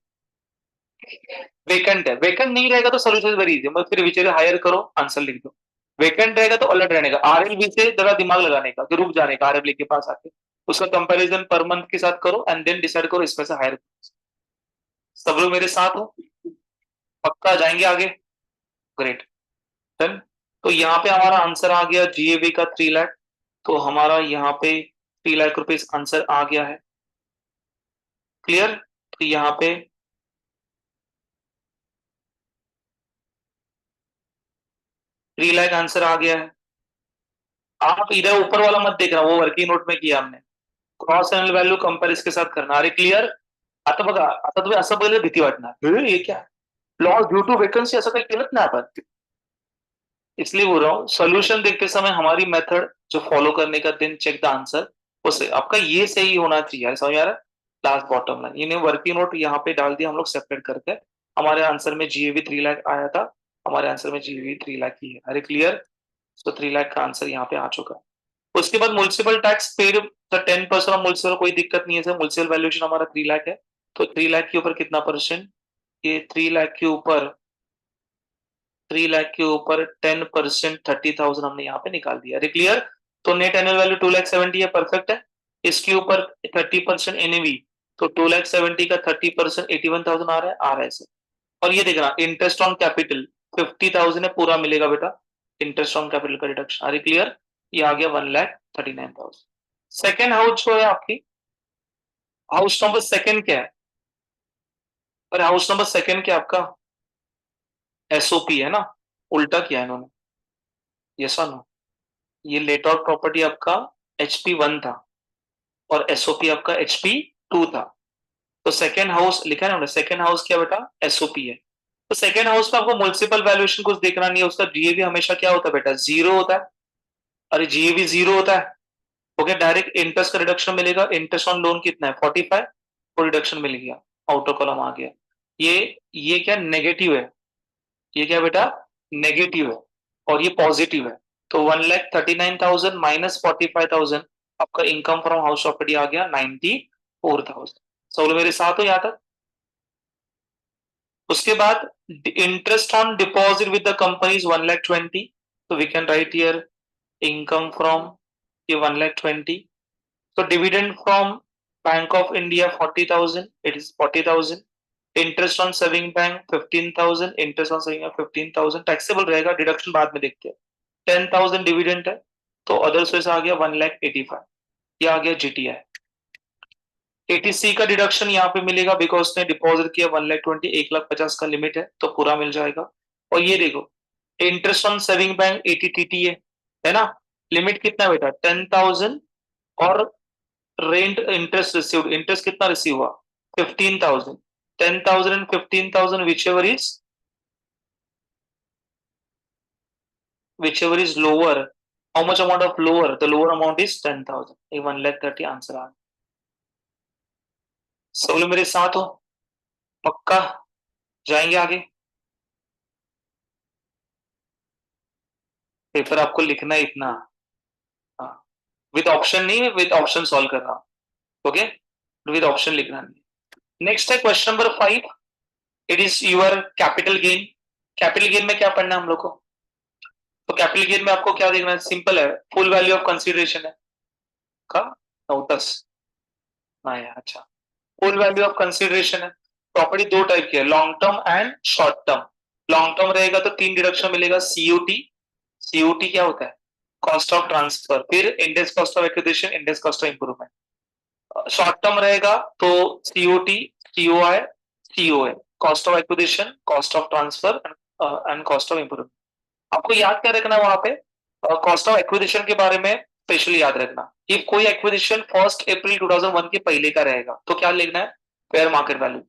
वेकेंट है, वेकेंट नहीं रहेगा तो सोल्यूशन वेरी इजी, मतलब फिर विच हायर करो आंसर लिख दो। वेकेंट रहेगा तो अलर्ट रहने का, आरएलबी से जरा दिमाग लगाने का कि रुक जाने का, आरएलबी के पास आके उसका कंपैरिजन पर मंथ के साथ करो एंड देन डिसाइड करो इसमें से हायर। सब लोग मेरे साथ हो? पक्का जाएंगे आगे? ग्रेट। डन। तो यहाँ पे हमारा आंसर आ गया जीएवी का 3 लाख, तो हमारा यहाँ पे 3 लाख रुपीज आंसर आ गया है। क्लियर? तो यहाँ पे 3 लाख आंसर आ गया है। आप इधर ऊपर वाला मत देखना, वो वर्किंग नोट में किया हमने, क्रॉस एनुअल व्हॅल्यू कंपेअर इसके साथ करना। अरे क्लियर? आता बघा, आता तुम्ही असं बघितलं भीती वाटणार, हे क्या लॉस ड्यू टू वेकन्सी, असं काही केलंच नाही आपण। इसलिए बोल रहा हूँ सोल्यूशन देखते समय हमारी मेथड जो फॉलो करने का, दिन चेक द आंसर, उसे आपका ये सही होना चाहिए, समझ आ रहा है? लास्ट बॉटम लाइन इन्हें वर्किंग नोट यहाँ पे डाल दिया हम लोग सेपरेट करके, हमारे आंसर में जीएवी 3 लाख आया था, हमारे आंसर में जीएवी 3 लाख ही है। अरे क्लियर? तो 3 लाख का आंसर यहाँ पे आ चुका है। उसके बाद municipal tax paid 10% of municipal, कोई दिक्कत नहीं है सर, म्युनिसिपल वैल्यूएशन हमारा 3 लाख है, तो 3 लाख के ऊपर कितना परसेंट, ये 3 लाख के ऊपर 3 लाख के ऊपर 10% 30,000 हमने यहाँ पे निकाल दिया। अरे क्लियर? तो नेट एनुअल वैल्यू 2,70,000 है, परफेक्ट है। इसके ऊपर 30% एनएवी, तो 2,70,000 का 30% 81,000 आ रहा है सर। और ये देखना इंटरेस्ट ऑन कैपिटल 50,000 है, पूरा मिलेगा बेटा इंटरेस्ट ऑन कैपिटल का रिडक्शन। अरे क्लियर? ये आ गया 1,39,000। सेकेंड हाउस जो है आपकी, हाउस नंबर सेकेंड क्या है? अरे हाउस नंबर सेकेंड क्या आपका एसओपी है ना, उल्टा किया है इन्होंने, यस और नो? ये लेट आउट प्रॉपर्टी आपका HP1 था और एसओपी आपका HP2 था, तो सेकेंड हाउस लिखा है ना, सेकेंड हाउस क्या बेटा एसओपी है। तो सेकेंड हाउस में आपको म्युनिसिपल वैल्यूएशन कुछ देखना नहीं है, उसका जीएवी हमेशा क्या होता है बेटा जीरो होता है। अरे जीएवी जीरो होता है, ओके, डायरेक्ट इंटरेस्ट का रिडक्शन मिलेगा, इंटरेस्ट ऑन लोन कितना है 45, वो रिडक्शन मिल गया, आउटर कॉलम आ गया। ये क्या नेगेटिव है, ये क्या बेटा नेगेटिव है, और ये पॉजिटिव है, तो 1,39,000 माइनस 45,000 आपका इनकम फ्रॉम हाउस प्रॉपर्टी आ गया 94,000। सब मेरे साथ हो यहाँ तक? उसके बाद interest on deposit with the company is 1,20,000, तो we can write here income from ये 1,20,000। तो dividend from Bank of India 40,000, it is 40,000। Interest on saving bank 15,000, interest on saving 15,000 taxable रहेगा, डिडक्शन बाद में देखते हैं। 10,000 डिविडेंड है, तो अदर सोर्स आ गया 1,85,000, ये आ गया जीटीआई। एटीसी का डिडक्शन यहाँ पे मिलेगा बिकॉज उसने डिपॉजिट किया 1,20,000, 1,50,000 का लिमिट है, तो पूरा मिल जाएगा। और ये देखो इंटरेस्ट ऑन सेविंग बैंक 80 है ना, लिमिट कितना बेटा 10,000, और रेंट इंटरेस्ट रिसीव्ड, इंटरेस्ट कितना रिसीव हुआ 15,000, 10,000 and 15,000 whichever is lower, how much amount of lower, the lower amount is 10,000, ये 1,30,000 आंसर आ गया। सब लोग मेरे साथ हो? पक्का जाएंगे आगे? पेपर आपको लिखना है इतना, हाँ, विद ऑप्शन नहीं, विद ऑप्शन सॉल्व करना, ओके, विद ऑप्शन लिखना नहीं। नेक्स्ट है question number 5, it is your capital gain. Capital gain में क्या पढ़ना है हम लोग को? तो कैपिटल गेन में आपको क्या देखना है, सिंपल है, फुल वैल्यू ऑफ कंसिडरेशन है का 9-10 ना है, अच्छा, फुल वैल्यू ऑफ कंसिडरेशन है। प्रॉपर्टी दो टाइप की है, long term and short term. Long term रहेगा तो 3 डिडक्शन मिलेगा, सीओटी, सीओटी क्या होता है कॉस्ट ऑफ ट्रांसफर, फिर index cost of acquisition, index cost of improvement. Short term रहेगा तो COT, COI, COA, cost of acquisition, cost of transfer and cost of improvement. आपको याद क्या रखना है वहां पे, कॉस्ट ऑफ एक्विजिशन के बारे में स्पेशली याद रखना, कि कोई एक्विजिशन 1 अप्रैल 2001 के पहले का रहेगा तो क्या लिखना है fair market value,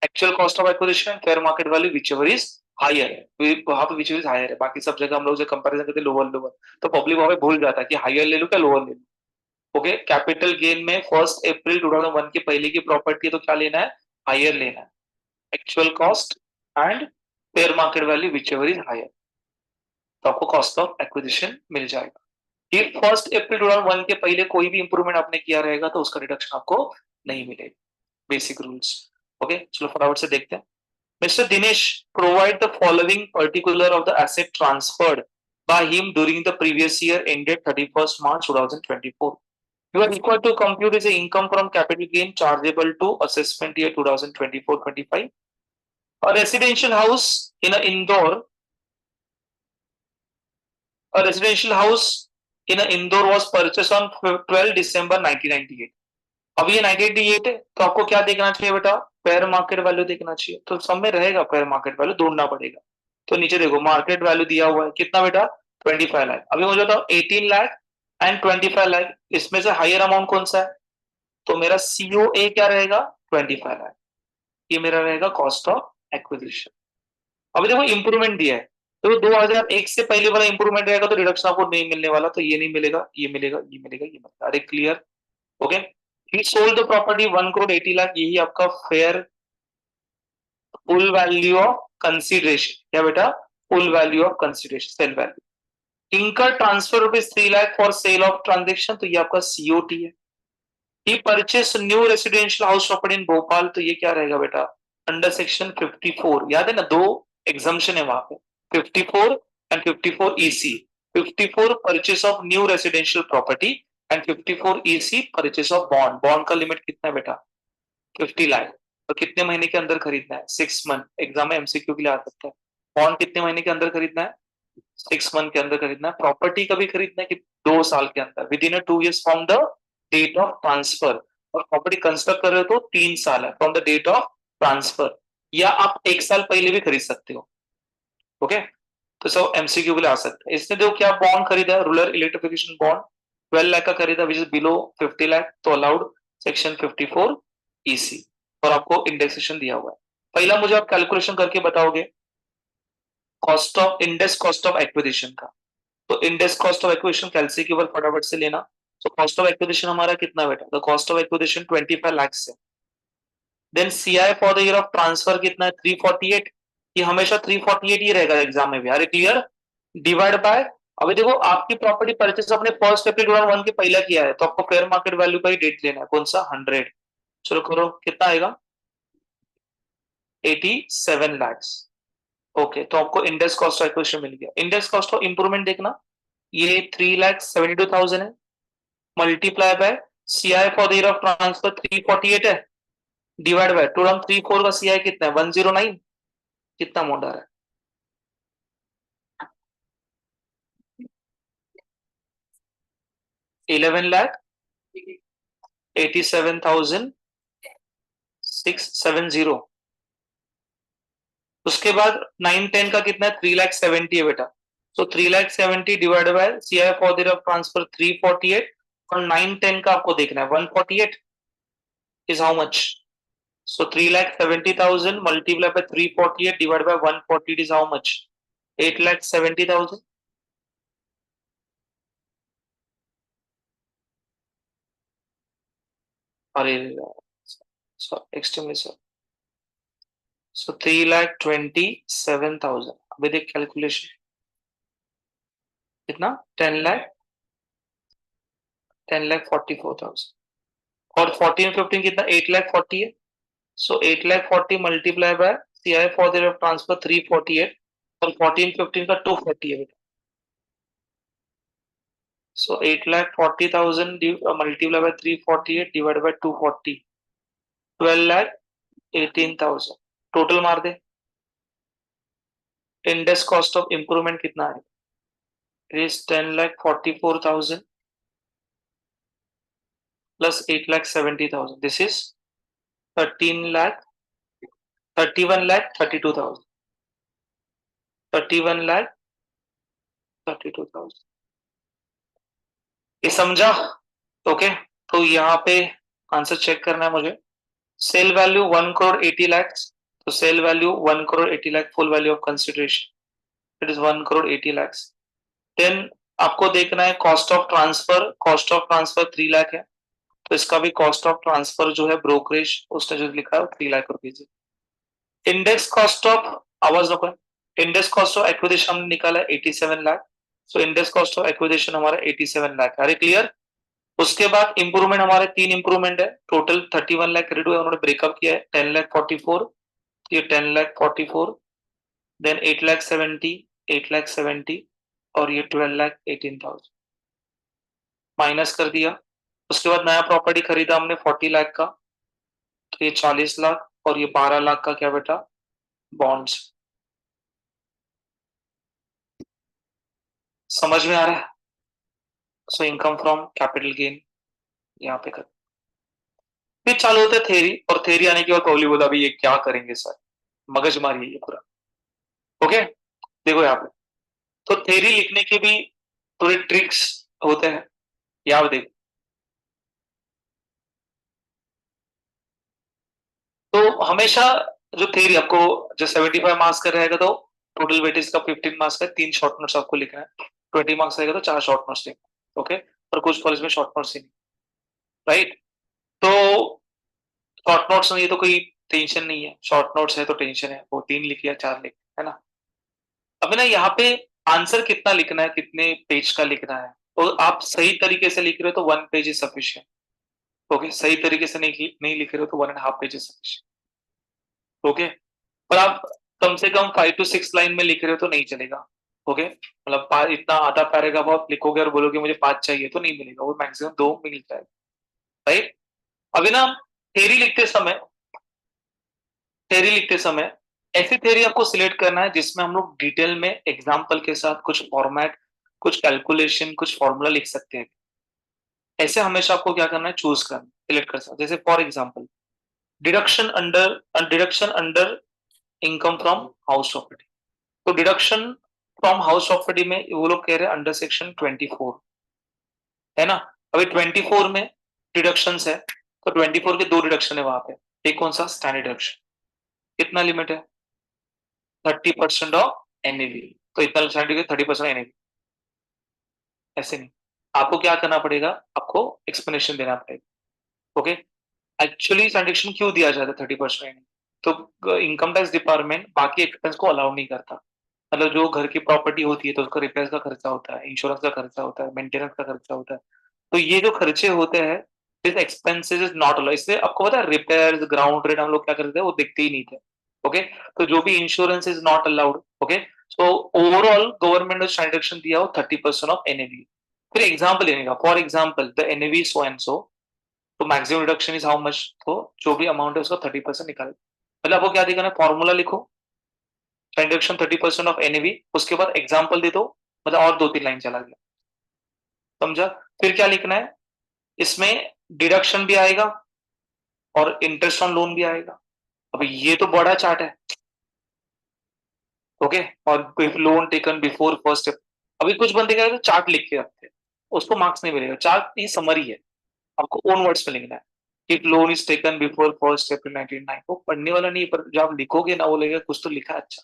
actual cost of acquisition fair market value whichever is higher है, वहां पे विच इज हायर है, बाकी सब जगह हम लोग जो कंपैरिजन करते हैं लोअर लोअर, तो पब्लिक वहां पे भूल जाता है कि हायर ले लूं क्या लोअर ले लूं। ओके, कैपिटल गेन में 1 अप्रैल 2001 के पहले की प्रॉपर्टी है तो क्या लेना है, हायर लेना है, actual cost and fair market value whichever is higher, तो आपको कॉस्ट ऑफ एक्विजिशन मिल जाएगा। ये 1 अप्रैल 2001 के पहले कोई भी इंप्रूवमेंट आपने किया रहेगा तो उसका रिडक्शन आपको नहीं मिलेगा, बेसिक रूल्स। ओके, चलो फटाफट से देखते हैं। Mr. Dinesh, provide the following particular of the asset transferred by him during the previous year ended 31st March 2024. You are required to compute as a income from capital gain chargeable to assessment year 2024-25. A residential house in a Indore, a residential house in a Indore was purchased on 12 December 1998. अब ये 1988 है तो आपको क्या देखना चाहिए बेटा, fair market value देखना चाहिए, तो सब में रहेगा फेयर मार्केट वैल्यू, ढूंढना पड़ेगा। तो नीचे देखो मार्केट वैल्यू दिया हुआ है कितना बेटा, 25 लाख। अभी मुझे बताओ 18 लाख एंड 25 लाख, इसमें से हायर अमाउंट कौन सा है, तो मेरा सीओए क्या रहेगा, 25 लाख, ये मेरा रहेगा कॉस्ट ऑफ एक्विजिशन। अभी देखो इंप्रूवमेंट दिया है, तो 2001 से पहले वाला इंप्रूवमेंट रहेगा तो रिडक्शन आपको नहीं मिलने वाला, तो ये नहीं मिलेगा, ये मिलेगा, ये मिलेगा, ये मिलेगा। अरे clear, okay. He sold the property 1 crore 80 lakh, यही आपका fair full value of consideration, क्या बेटा, full value of consideration, sale value. इनकर transfer ₹3 lakh for sale of transaction, तो ये आपका सीओटी है। He purchase new residential house property in Bhopal, तो ये क्या रहेगा बेटा, अंडर सेक्शन 54, याद है ना, दो एग्जाम्पशन है वहां पे, 54 and 54 EC. 54 purchase of new residential property and 54 EC purchase of bond. Bond का लिमिट कितना है बेटा, 50 लाख। तो कितने महीने के अंदर खरीदना है, 6 मंथ, एग्जाम में एमसीक्यू के लिए आ सकता है। बॉन्ड कितने महीने के अंदर खरीदना है, 6 मंथ के अंदर खरीदना है। प्रॉपर्टी कभी खरीदना है कि 2 साल के अंदर, within 2 years from the date of transfer, और प्रॉपर्टी कंस्ट्रक्ट कर रहे हो तो 3 साल है from the date of transfer, या आप 1 साल पहले भी खरीद सकते हो। ओके, तो सब एमसीक्यू के लिए आ सकता है। इसने देखो क्या बॉन्ड खरीदा, रूरल इलेक्ट्रिफिकेशन बॉन्ड 12 लाख का खरीदा, विच इज बिलो 50 लाख, तो अलाउड सेक्शन 54 ईसी, और आपको इंडेक्सेशन दिया हुआ है। पहला मुझे आप कैलकुलेशन करके बताओगे cost of index, cost of acquisition का। तो इंडेक्स कॉस्ट ऑफ एक्विजिशन कैलसी के ऊपर फटाफट से लेना। तो कॉस्ट ऑफ एक्विजिशन हमारा कितना बेटा, the cost of acquisition 25 lakh से, then CI for the year of transfer कितना है, 348, ये हमेशा 348 ही रहेगा एग्जाम में भी, अरे क्लियर, डिवाइड बाय, अभी देखो आपकी प्रॉपर्टी परचेस अपने 1 अप्रैल 2001 के पहले किया है तो आपको फेयर मार्केट वैल्यू का ही डेट लेना है, कौन सा, 100। चलो करो, कितना आएगा, 87 लाख। ओके, तो आपको इंडेक्स कॉस्ट ऑफ एक्विजिशन मिल गया। इंडेक्स कॉस्ट ऑफ इंप्रूवमेंट देखना, ये 3,72,000 है, multiply by CI for the year of transfer 348 है, डिवाइड बाय टू 34 का सीआई कितना है, 109, कितना अमाउंट आ रहा है, 11,87,670। उसके बाद 910 का कितना है, 3,70,000 है बेटा, सो 3,70,000 divide by CI for the year of transfer 348, और 910 का आपको देखना है 148 is how much, so 3,70,000 multiplied by 348 divided by 140 is how much, 8,70,000। अरे एक्सट्रीमली सर, so 3,27,000। अभी देख कैलकुलेशन कितना, 10 लाख, 10,44,000, और 14 15 कितना, 8,40,000 है, सो 8,40,000 multiply by CI for the transfer 348, और 14 15 का 240 है, so 8,40,000 multiplied by 348 divided by 240, 12,18,000 total मार दे। इंडेक्स कॉस्ट ऑफ इंप्रूवमेंट कितना है, it is 10,44,000 plus 8,70,000, this is 13 lakh 31,32,000, 31,32,000, ये समझा। ओके, तो यहाँ पे आंसर चेक करना है मुझे। सेल वैल्यू 1 करोड़ 80 लाख, तो sale value 1 crore 80 lakh, full value of consideration it is 1 crore 80 lakh. Then आपको देखना है cost of transfer, cost of transfer 3 lakh है, तो इसका भी कॉस्ट ऑफ ट्रांसफर जो है ब्रोकरेज उसने जो लिखा है 3 lakh rupees. Index cost of, आवाज नको, इंडेक्स कॉस्ट ऑफ एक्विजिशन हमने निकाला 87 lakh, so index cost of acquisition हमारा 87 लाख। अरे क्लियर। उसके बाद इंप्रूवमेंट हमारे 3 इंप्रूवमेंट है, टोटल 31 लाख क्रेडिट हुआ, उन्होंने ब्रेकअप किया है 10 लाख 44, ये 10 लाख 44, देन 8 लाख 70, 8 लाख 70 और ये 12 लाख 18,000 माइनस कर दिया। उसके बाद नया प्रॉपर्टी खरीदा हमने 40 लाख का, तो ये 40 लाख और ये 12 लाख का क्या बेटा, बॉन्ड्स। समझ में आ रहा है। So income from capital gain यहाँ पे कर, फिर चालू होता है थेरी, और थेरी आने के बाद कोहली बोला अभी ये क्या करेंगे सर, मगज मारी है ये पूरा। ओके, देखो यहाँ पे तो थेरी लिखने के भी थोड़े ट्रिक्स होते हैं, यहाँ पे देखो। तो हमेशा जो थेरी आपको जो 75 मार्क्स का रहेगा, तो टोटल वेटेज का 15 मार्क्स का 3 शॉर्ट नोट्स आपको लिखना है, 20 मार्क्स रहेगा तो 4 शॉर्ट नोट्स लिखना। ओके, और कुछ कॉलेज में शॉर्ट नोट्स ही नहीं, राइट। तो शॉर्ट नोट्स नहीं है तो कोई टेंशन नहीं है, शॉर्ट नोट्स है तो टेंशन है, वो 3 लिख या 4 लिख, है ना। अभी ना यहाँ पे आंसर कितना लिखना है, कितने पेज का लिखना है, तो आप सही तरीके से लिख रहे हो तो 1 पेज इज सफिशिएंट। ओके, सही तरीके से नहीं लिख रहे हो तो 1.5 पेज इज सफिशिएंट। ओके, पर आप कम से कम 5 to 6 लाइन में लिख रहे हो तो नहीं चलेगा। ओके, मतलब इतना आधा पैराग्राफ आप लिखोगे और बोलोगे मुझे 5 चाहिए तो नहीं मिलेगा, वो मैक्सिमम 2 मिल जाएगा, राइट। अभी ना थेरी लिखते समय, थेरी लिखते समय ऐसी थेरी आपको सिलेक्ट करना है जिसमें हम लोग डिटेल में एग्जाम्पल के साथ कुछ फॉर्मेट, कुछ कैलकुलेशन, कुछ फॉर्मूला लिख सकते हैं। ऐसे हमेशा आपको क्या करना है, चूज करना, सिलेक्ट कर सकते। जैसे for example deduction under income from house property, तो डिडक्शन फ्रॉम हाउस प्रॉपर्टी में वो लोग कह रहे हैं अंडर सेक्शन 24, है ना। अभी 24 में डिडक्शन है, तो 24 के 2 डिडक्शन है वहां पे। एक कौन सा, स्टैंडर्ड डिडक्शन, कितना लिमिट है 30% ऑफ एनएवी, तो इतना स्टैंडर्ड 30% एनएवी, ऐसे नहीं। आपको क्या करना पड़ेगा, आपको एक्सप्लेनेशन देना पड़ेगा। ओके, एक्चुअली ट्रांजेक्शन क्यों दिया जाता है 30%, तो इनकम टैक्स डिपार्टमेंट बाकी एक्सपेंस को अलाउ नहीं करता। मतलब जो घर की प्रॉपर्टी होती है तो उसका रिपेयर का खर्चा होता है, इंश्योरेंस का खर्चा होता है, मेंटेनेंस का खर्चा होता है, तो ये जो खर्चे होते हैं this expenses is not allowed. इसलिए आपको पता है रिपेयर ग्राउंड रेट हम लोग क्या करते थे, वो दिखते ही नहीं थे। ओके, तो जो भी insurance is not allowed. Okay, so overall government ने ट्रांजेक्शन दिया हो 30% ऑफ एनएवी। फिर एग्जाम्पल लेने का, for example the NAV so and so, तो maximum reduction is how much, तो जो भी अमाउंट है उसका 30% निकाल, मतलब आपको क्या दिखाना है, फॉर्मूला लिखो, ट्रांजेक्शन 30% ऑफ एनएवी, उसके बाद एग्जाम्पल दे दो, मतलब और 2-3 लाइन चला गया, समझा। फिर क्या लिखना है, इसमें डिडक्शन भी आएगा और इंटरेस्ट ऑन लोन भी आएगा। अब ये तो बड़ा चार्ट है। ओके, और loan taken before first step, अभी कुछ बंदे क्या करते चार्ट लिख के रखते हैं, उसको मार्क्स नहीं मिलेगा, चार्ट ये समरी है, आपको ओन वर्ड्स में लिखना है। If loan is taken before first step in 1999, वो पढ़ने वाला नहीं, पर जब आप लिखोगे ना वो लगेगा कुछ तो लिखा है अच्छा।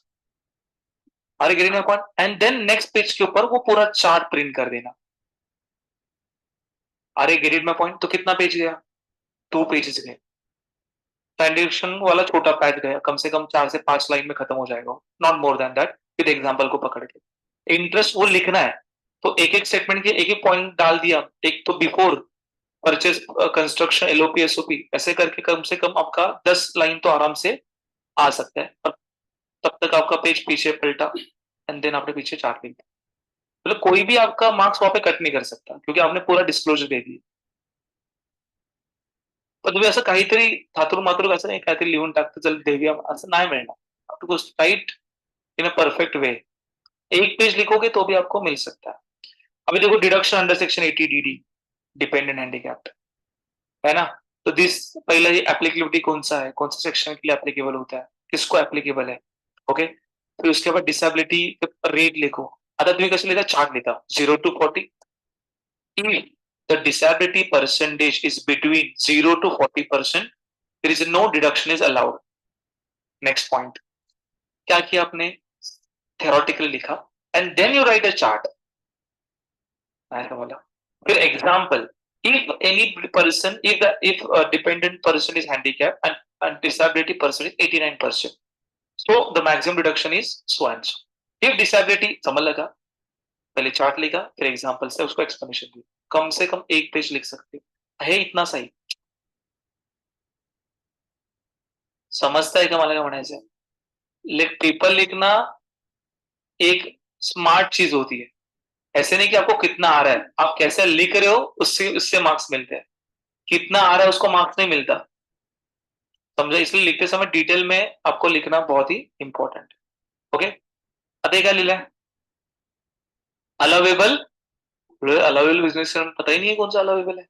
अरे green appoint, and then next page के ऊपर वो पूरा चार्ट प्रिंट कर देना। अरे ग्रेड में पॉइंट तो कितना पेज गया, 2 पेजेस गए। ट्रांजेक्शन वाला छोटा पैच गया, कम से कम 4 से 5 लाइन में खत्म हो जाएगा, not more than that, with example को पकड़ के। इंटरेस्ट वो लिखना है, तो एक एक स्टेटमेंट के एक एक पॉइंट डाल दिया, एक तो before purchase, construction, LOP, SOP, ऐसे करके कम से कम आपका 10 लाइन तो आराम से आ सकता है। तब तक आपका पेज पीछे पलटा, एंड देन आपने पीछे चार्ट लिख दिया, मतलब कोई भी आपका मार्क्स वहां पे कट नहीं कर सकता क्योंकि आपने पूरा डिस्क्लोजर दे दिया। पण तुम्ही असं काहीतरी थातुर-मातुर असं नाही, काहीतरी लिहून टाकतो चल देऊया असं नाही मिळणार। आपको right in a perfect way, एक पेज लिखोगे तो भी आपको मिल सकता है। अभी देखो deduction under section 80 DD, dependent handicapped, है ना। तो दिस पहला ये एप्लीकेबिलिटी कौन सा है, कौन सा सेक्शन के लिए एप्लीकेबल होता है, किसको एप्लीकेबल है। ओके, फिर उसके बाद डिसेबिलिटी रेट लिखो। आता तुम्ही कसं लिहिता, चार्ट लिहिता 0 to 40, if the disability percentage is between 0 to 40%, there is no deduction is allowed. Next point, क्या किया आपने, थ्योरेटिकली लिखा and then you write a chart, ऐसा बोला। फिर example, if any person, if a dependent person is handicapped and disability person is 89%, so the maximum reduction is so and so. if disability, समझ लगा, पहले chart लिखा फिर example से उसको एक्सप्लेनेशन दी, कम से कम एक पेज लिख सकते है इतना सही, समजता है का मला काय म्हणायचं, पेपर लिखना एक स्मार्ट चीज होती है, ऐसे नहीं कि आपको कितना आ रहा है, आप कैसे लिख रहे हो उससे उससे मार्क्स मिलते हैं, कितना आ रहा है उसको मार्क्स नहीं मिलता, समझे, इसलिए लिखते समय डिटेल में आपको लिखना बहुत ही इंपॉर्टेंट है। ओके, आता काय लिहिलंय, अलाउेबल, अलाउेबल बिजनेस पता ही नहीं है कौन सा अलाउेबल है,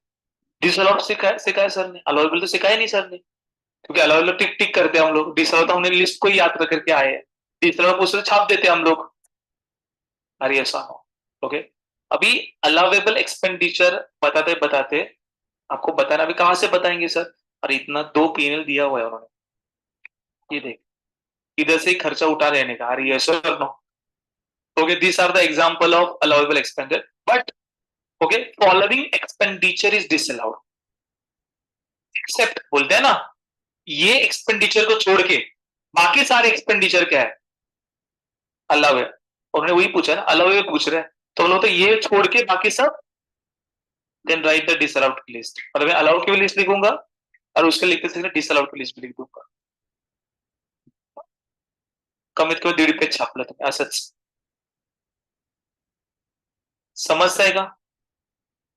डिसअलाउड सिखाया सर ने, अलाउेबल तो सिखाया नहीं सर ने, क्योंकि अलाउेबल टिक टिक करते हैं हम लोग, डिसअलाउड तो हमने लिस्ट को ही याद करके आए हैं, डिसअलाउड को छाप देते हैं हम लोग, अरे ऐसा हो। ओके, अभी अलाउेबल एक्सपेंडिचर बताते बताते आपको बताना, अभी कहां से बताएंगे सर, अरे इतना 2 पैनल दिया हुआ है उन्होंने, ये देख, इधर से ही खर्चा उठा लेने का, अरे यस और no. Okay, these are the example of allowable expenditure, but okay, following expenditure is disallowed except, बोलते हैं ना, ये एक्सपेंडिचर को छोड़ के बाकी सारे एक्सपेंडिचर क्या है, अलाउ है, उन्होंने वही पूछा ना, अलाउ है पूछ रहे हैं, तो उन्होंने तो ये छोड़ के बाकी सब, देन राइट द डिसअलाउड की लिस्ट, और मैं अलाउ की भी लिस्ट लिखूंगा और उसके लिखते समय डिसअलाउड की लिस्ट भी लिख दूंगा, कमीत कमी 1.5 पेज छापलं तुम्ही असंच, समजता है का,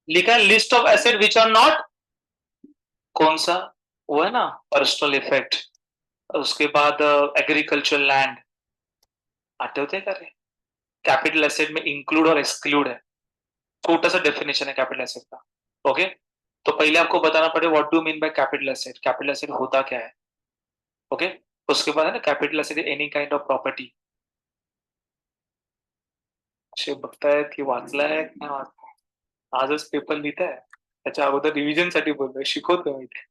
लिखा है list of asset which are not, कौन सा, वो है ना पर्सनल इफेक्ट, उसके बाद एग्रीकल्चर लैंड, आठवते का रे, कैपिटल एसेट में इंक्लूड और एक्सक्लूड है, छोटा सा डेफिनेशन है कैपिटल एसेट का। ओके, तो पहले आपको बताना पड़े what do mean by capital asset, capital asset होता क्या है। ओके, उसके बाद है ना capital asset any kind of property, असे बघतायत की वाचलाय नाही वाचलाय, आजच पेपर लिहिताय, त्याच्या अगोदर रिव्हिजन साठी बोललोय, शिकवतोय मी ते,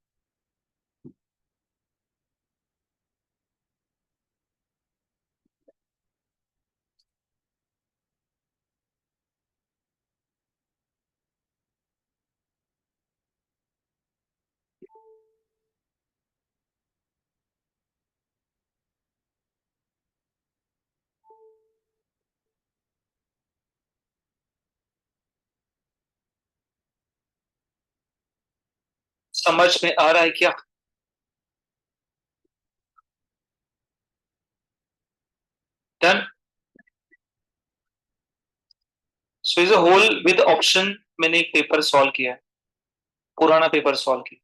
समझ में आ रहा है क्या, done. So is a whole with option, मैंने एक पेपर सॉल्व किया है, पुराना पेपर सॉल्व किया,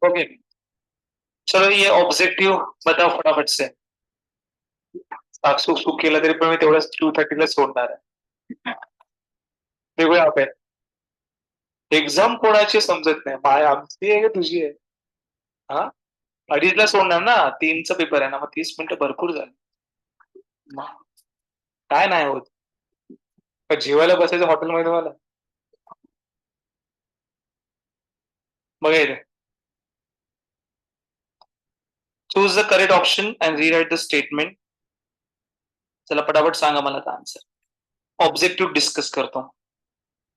ओके, चलो ये ऑब्जेक्टिव बताओ फटाफट से, साक्षुक सुख केलं तरी पण मी तेवढ्याच 2:30 सोडणार आहे, देखो यहाँ पे एक्झाम कोणाची समजत नाही, माय आमची आहे का तुझी आहे, हा, 2:30 सोडणार ना, 3चा पेपर आहे ना, मग 30 मिनिटं भरपूर झाले, मग काय नाही होत, पण जेवायला बसायचं हॉटेलमध्ये मला, बघायचं, choose the correct option and rewrite the statement, चला पटापट सांगा मला आता आन्सर, ऑब्जेक्टिव्ह डिस्कस करतो,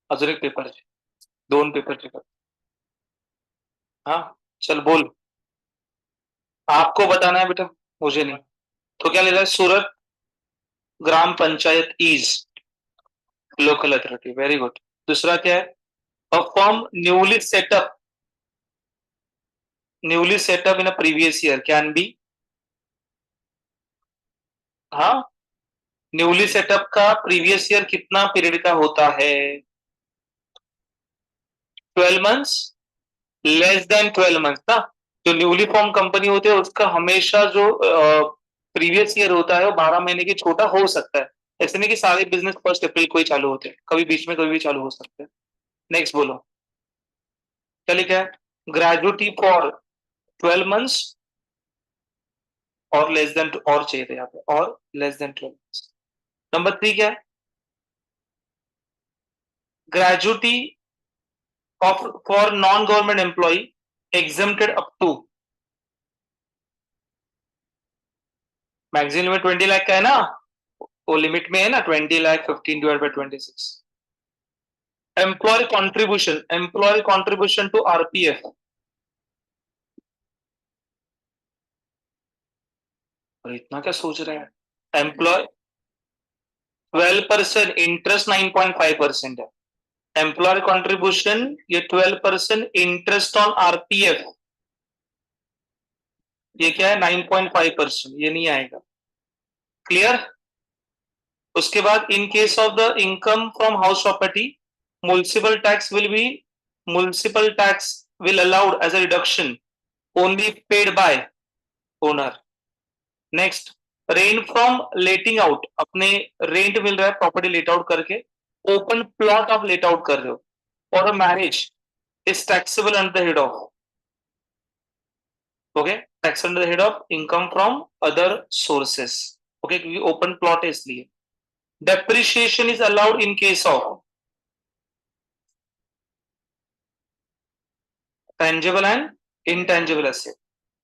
अजून एक पेपरचे, 2 पेपरचे करतो, हाँ चल बोल, आपको बताना है बेटा, मुझे नहीं, तो क्या ले रहा है, Surat gram panchayat is local authority, very good, दूसरा क्या है, a firm newly setup in a previous year can be, हाँ, न्यूली सेटअप का प्रीवियस ईयर कितना पीरियड का होता है, 12 मंथ्स, लेस देन 12 मंथ्स ना, जो न्यूली फॉर्म कंपनी होती है उसका हमेशा जो प्रीवियस ईयर होता है वो 12 महीने की छोटा हो सकता है, ऐसे नहीं कि सारे बिजनेस 1 अप्रैल को ही चालू होते हैं, कभी बीच में कभी भी चालू हो सकते हैं। नेक्स्ट बोलो, क्या लिखा है, ग्रेजुटी फॉर 12 मंथ्स, और लेस देन, और चाहिए था यहाँ पे, और लेस देन 12 months। नंबर 3 क्या है? Gratuity of for non government employee exempted up to, maximum limit 20 lakh का है ना, वो लिमिट में है ना, 20 lakh 15 divide by 26। Employee contribution to RPF, और इतना क्या सोच रहे हैं? एम्प्लॉय 12%, इंटरेस्ट 9.5% है। एम्प्लॉयर कॉन्ट्रीब्यूशन ये 12%, इंटरेस्ट ऑन आरपीएफ ये क्या है? 9.5%, ये नहीं आएगा। क्लियर? उसके बाद in case of the income from house property, municipal tax will allowed as a reduction only paid by owner. Next, rent from letting out, अपने रेंट मिल रहा है प्रॉपर्टी लेट आउट करके, ओपन प्लॉट आप let out कर रहे हो, और a marriage is taxable under the head of, okay, tax under the head of income from other sources, okay, क्योंकि ओपन प्लॉट है इसलिए। Depreciation is allowed in case of tangible and intangible asset.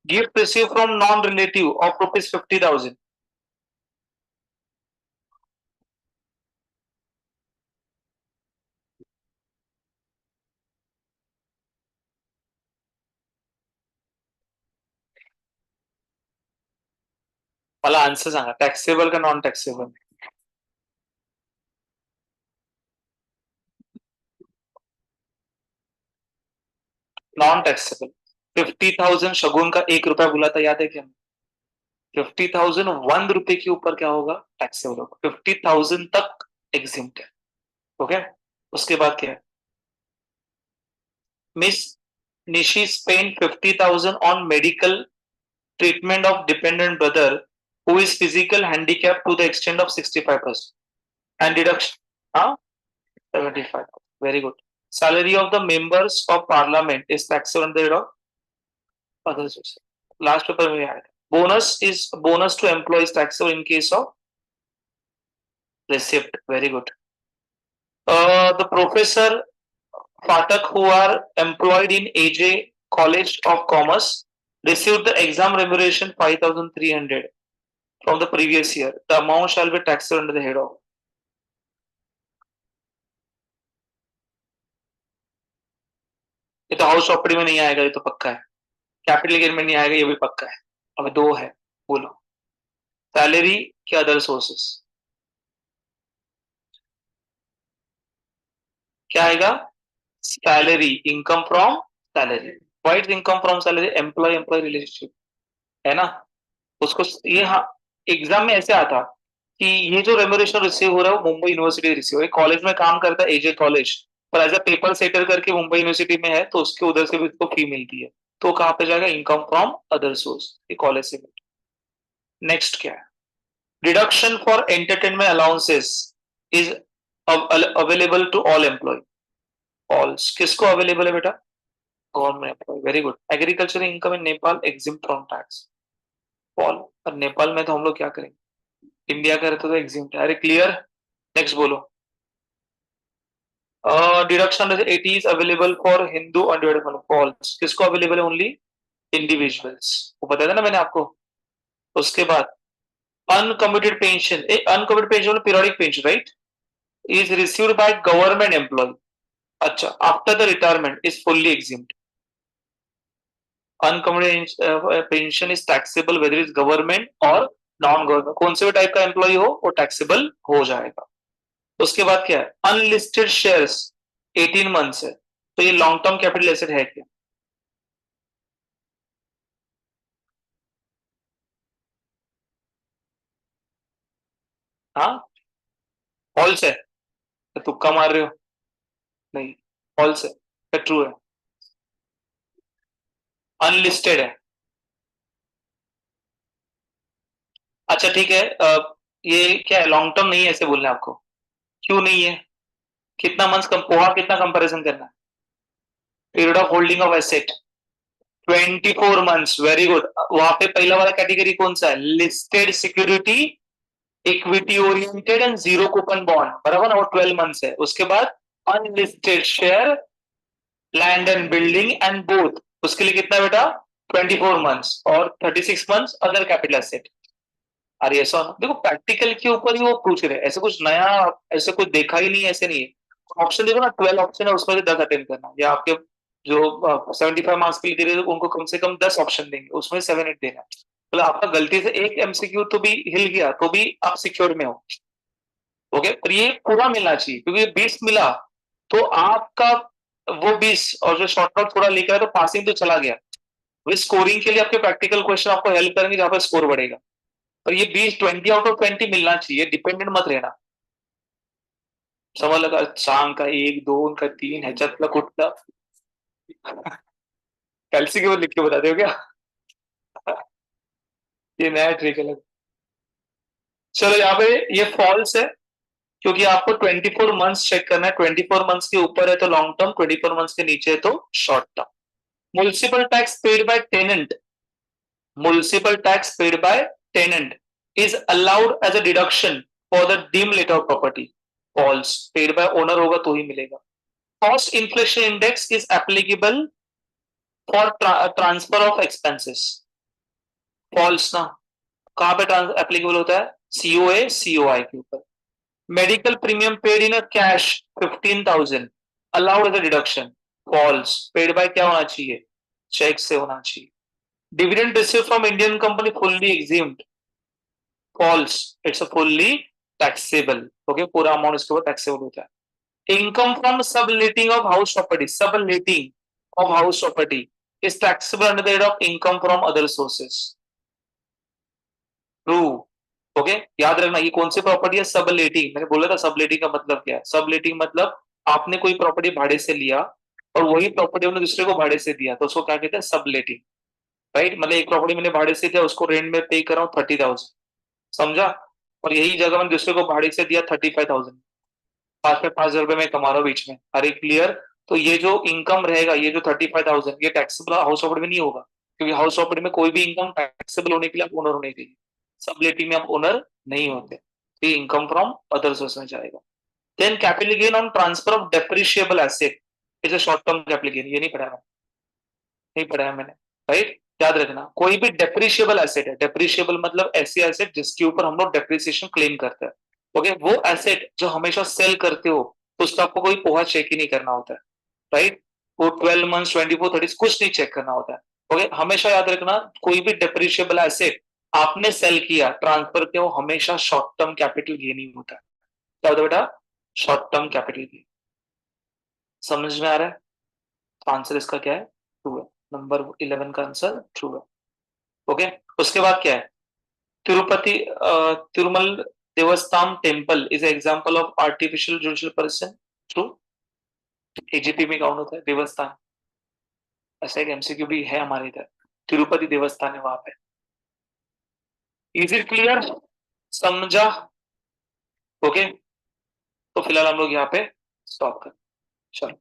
Gift received from non-relative of rupees 50,000. वाला answer सांगा, taxable का non taxable? Non taxable. 50,000 शगुन का 1 रुपया बोला था, याद है क्या? 50,000 1 रुपए के ऊपर क्या होगा? टैक्सेबल होगा। 50,000 तक एग्जिम्ट है, ओके। उसके बाद क्या है? Miss Nishi spend 50,000 on medical treatment of dependent brother who is physical handicapped to the extent of 65% and deduction, huh? 75, very good। Salary of the members of parliament is taxable on the rate of other sources, last paper में आया था। bonus to employees taxable in case of receipt, very good। The professor Patak who are employed in AJ College of Commerce received the exam remuneration 5,300 from the previous year, the amount shall be taxed under the head of, ये तो house property में नहीं आएगा, ये तो पक्का है। Capital gain में नहीं आएगा, ये भी पक्का है। अब दो है, बोलो। सैलरी के अदर सोर्सेस क्या आएगा? Salary, income from salary. What income from salary? Employer employee relationship, है ना। उसको ये, हाँ, एग्जाम में ऐसे आता कि ये जो रेम्यूनरेशन रिसीव हो रहा है वो मुंबई यूनिवर्सिटी रिसीव है, कॉलेज में काम करता है एजे कॉलेज, पर एज अ पेपर सेटर करके मुंबई यूनिवर्सिटी में है, तो उसके उधर से भी उसको फी मिलती है, तो कहाँ पे जाएगा? इनकम फ्रॉम अदर सोर्स, ये कॉलेज से। नेक्स्ट क्या है? Deduction for entertainment allowances is available to all employee. All किसको अवेलेबल है बेटा? Government employee, very good. Agriculture income in Nepal exempt from tax, all. और नेपाल में तो हम लोग क्या करेंगे? इंडिया का रहता तो एग्जिम्प्ट है। अरे क्लियर? नेक्स्ट बोलो। Deduction it is available for Hindu undivided false, किसको अवेलेबल है? ओनली इंडिविजुअल्स, वो बताया था ना मैंने आपको। उसके बाद uncommuted pension, uncommuted pension periodic pension, right, is received by government employ, अच्छा, after the retirement is fully exempt. Uncommuted pension is taxable whether is government और नॉन गवर्नमेंट, कौन से भी टाइप का एम्प्लॉय हो वो टैक्सेबल हो जाएगा। उसके बाद क्या है? अनलिस्टेड शेयर्स 18 मंथ्स है, तो ये लॉन्ग टर्म कैपिटल एसेट है क्या? हाँ, फॉल्स है, तो तुक्का मार रहे हो? नहीं, फॉल्स है, ट्रू है, अनलिस्टेड है। अच्छा ठीक है, ये क्या है? लॉन्ग टर्म नहीं है ऐसे बोलना है आपको? क्यों नहीं है? कितना मंथ्स कम, पोहा कितना कंपैरिजन करना है? Period of holding of asset, 24 months, very good. वहां पे पहला वाला कैटेगरी कौन सा है? Listed security, equity oriented and zero coupon bond, बराबर ना? वो 12 months है। उसके बाद unlisted share, land and building and both, उसके लिए कितना बेटा? 24 months। और 36 months अदर कैपिटल एसेट। अरे ऐसा देखो, प्रैक्टिकल के ऊपर ही वो पूछ रहे हैं, ऐसे कुछ नया, ऐसे कुछ देखा ही नहीं, ऐसे नहीं है। ऑप्शन देखो ना, 12 ऑप्शन है, उसमें से 10 अटेंड करना, या आपके जो 75 मार्क्स के लिए दे रहे हैं उनको कम से कम 10 ऑप्शन देंगे, उसमें 7-8 देना है। मतलब आपका गलती से एक एमसीक्यू तो भी हिल गया तो भी आप सिक्योर में हो। ओके, पर ये पूरा मिलना चाहिए, क्योंकि 20 मिला तो आपका वो 20 और जो शॉर्ट नोट थोड़ा लेकर आए तो पासिंग तो चला गया। वे स्कोरिंग के लिए आपके प्रैक्टिकल क्वेश्चन आपको हेल्प करेंगे जहां पर स्कोर बढ़ेगा। पर ये 20 20 आउट ऑफ 20 मिलना चाहिए, डिपेंडेंट मत रहना। समझ लगा? सांग का 1 2 उनका 3 ह्याच्यातला कुठला कैलसी के वो लिख के बता दो क्या? ये नया ट्रिक है। चलो यहाँ पे ये फॉल्स है, क्योंकि आपको 24 मंथ्स चेक करना है। 24 मंथ्स के ऊपर है तो लॉन्ग टर्म, 24 मंथ्स के नीचे है तो short term. Municipal tax paid by tenant, municipal tax paid by tenant is allowed as a deduction for the deem letter of property. False, paid by owner होगा तो ही मिलेगा। Cost inflation index is applicable for transfer of expenses. False ना? कहां पे applicable होता है? COA COI के ऊपर। Medical premium paid in cash 15,000 allowed as a deduction. False, paid by क्या होना चाहिए? चेक से होना चाहिए। Dividend receive from Indian company fully exempt. False, it's a fully taxable. Okay, पूरा अमाउंट इसके ऊपर टैक्सेबल होता है। Income from subletting of house property, subletting of house property is taxable under the head of income from other sources. True. Okay, याद रखना ये कौन सी property है? सबलेटिंग। मैंने बोला था सबलेटिंग का मतलब क्या है। सबलेटिंग मतलब आपने कोई प्रॉपर्टी भाड़े से लिया और वही प्रॉपर्टी हमने दूसरे को भाड़े से दिया, तो उसको क्या कहते हैं? सबलेटिंग। राइट, मतलब एक प्रॉपर्टी मैंने भाड़े से दिया, उसको रेंट में पे कर रहा हूँ 30,000, समझा? और यही जगह मैंने दूसरे को भाड़े से दिया 35,000, 5,000 रुपए में कमा रहा हूँ बीच में। अरे क्लियर? तो ये जो इनकम रहेगा, ये जो 35,000, ये टैक्सेबल हाउस प्रॉपर्टी में नहीं होगा, क्योंकि हाउस प्रॉपर्टी में कोई भी इनकम टैक्सेबल होने के लिए आप ओनर होने चाहिए। सबलेटिंग में आप ओनर नहीं होते, तो इनकम फ्रॉम अदर सोर्स में जाएगा। Then capital gain on transfer of depreciable asset is a short term capital gain. ये नहीं पढ़ा मैंने, नहीं पढ़ाया मैंने। राइट, याद रखना, कोई भी डेप्रिशिएबल एसेट है, डेप्रिशिएबल मतलब ऐसी एसेट जिसके ऊपर हम लोग डेप्रिसिएशन क्लेम करते हैं। ओके, वो एसेट जो हमेशा सेल करते हो तो उसका आपको कोई पोहा चेक ही नहीं करना होता है। राइट, वो 12 मंथ 24 30 कुछ नहीं चेक करना होता है। ओके, हमेशा याद रखना, कोई भी डेप्रिशिएबल एसेट आपने सेल किया, ट्रांसफर किया, वो हमेशा शॉर्ट टर्म कैपिटल गेन ही होता है। क्या होता है बेटा? Short term capital gain. समझ में आ रहा है? आंसर इसका क्या है? ट्रू है। नंबर 11 का आंसर ट्रू है। ओके, उसके बाद क्या है? तिरुपति तिरुमल देवस्थान temple is example of artificial judicial person. True, AGP में काउंट होता है देवस्थान। ऐसा एक एमसीक्यू भी है हमारे इधर, तिरुपति देवस्थान है वहां पे। Is it clear? समझा? ओके, तो फिलहाल हम लोग यहाँ पे स्टॉप कर। चलो।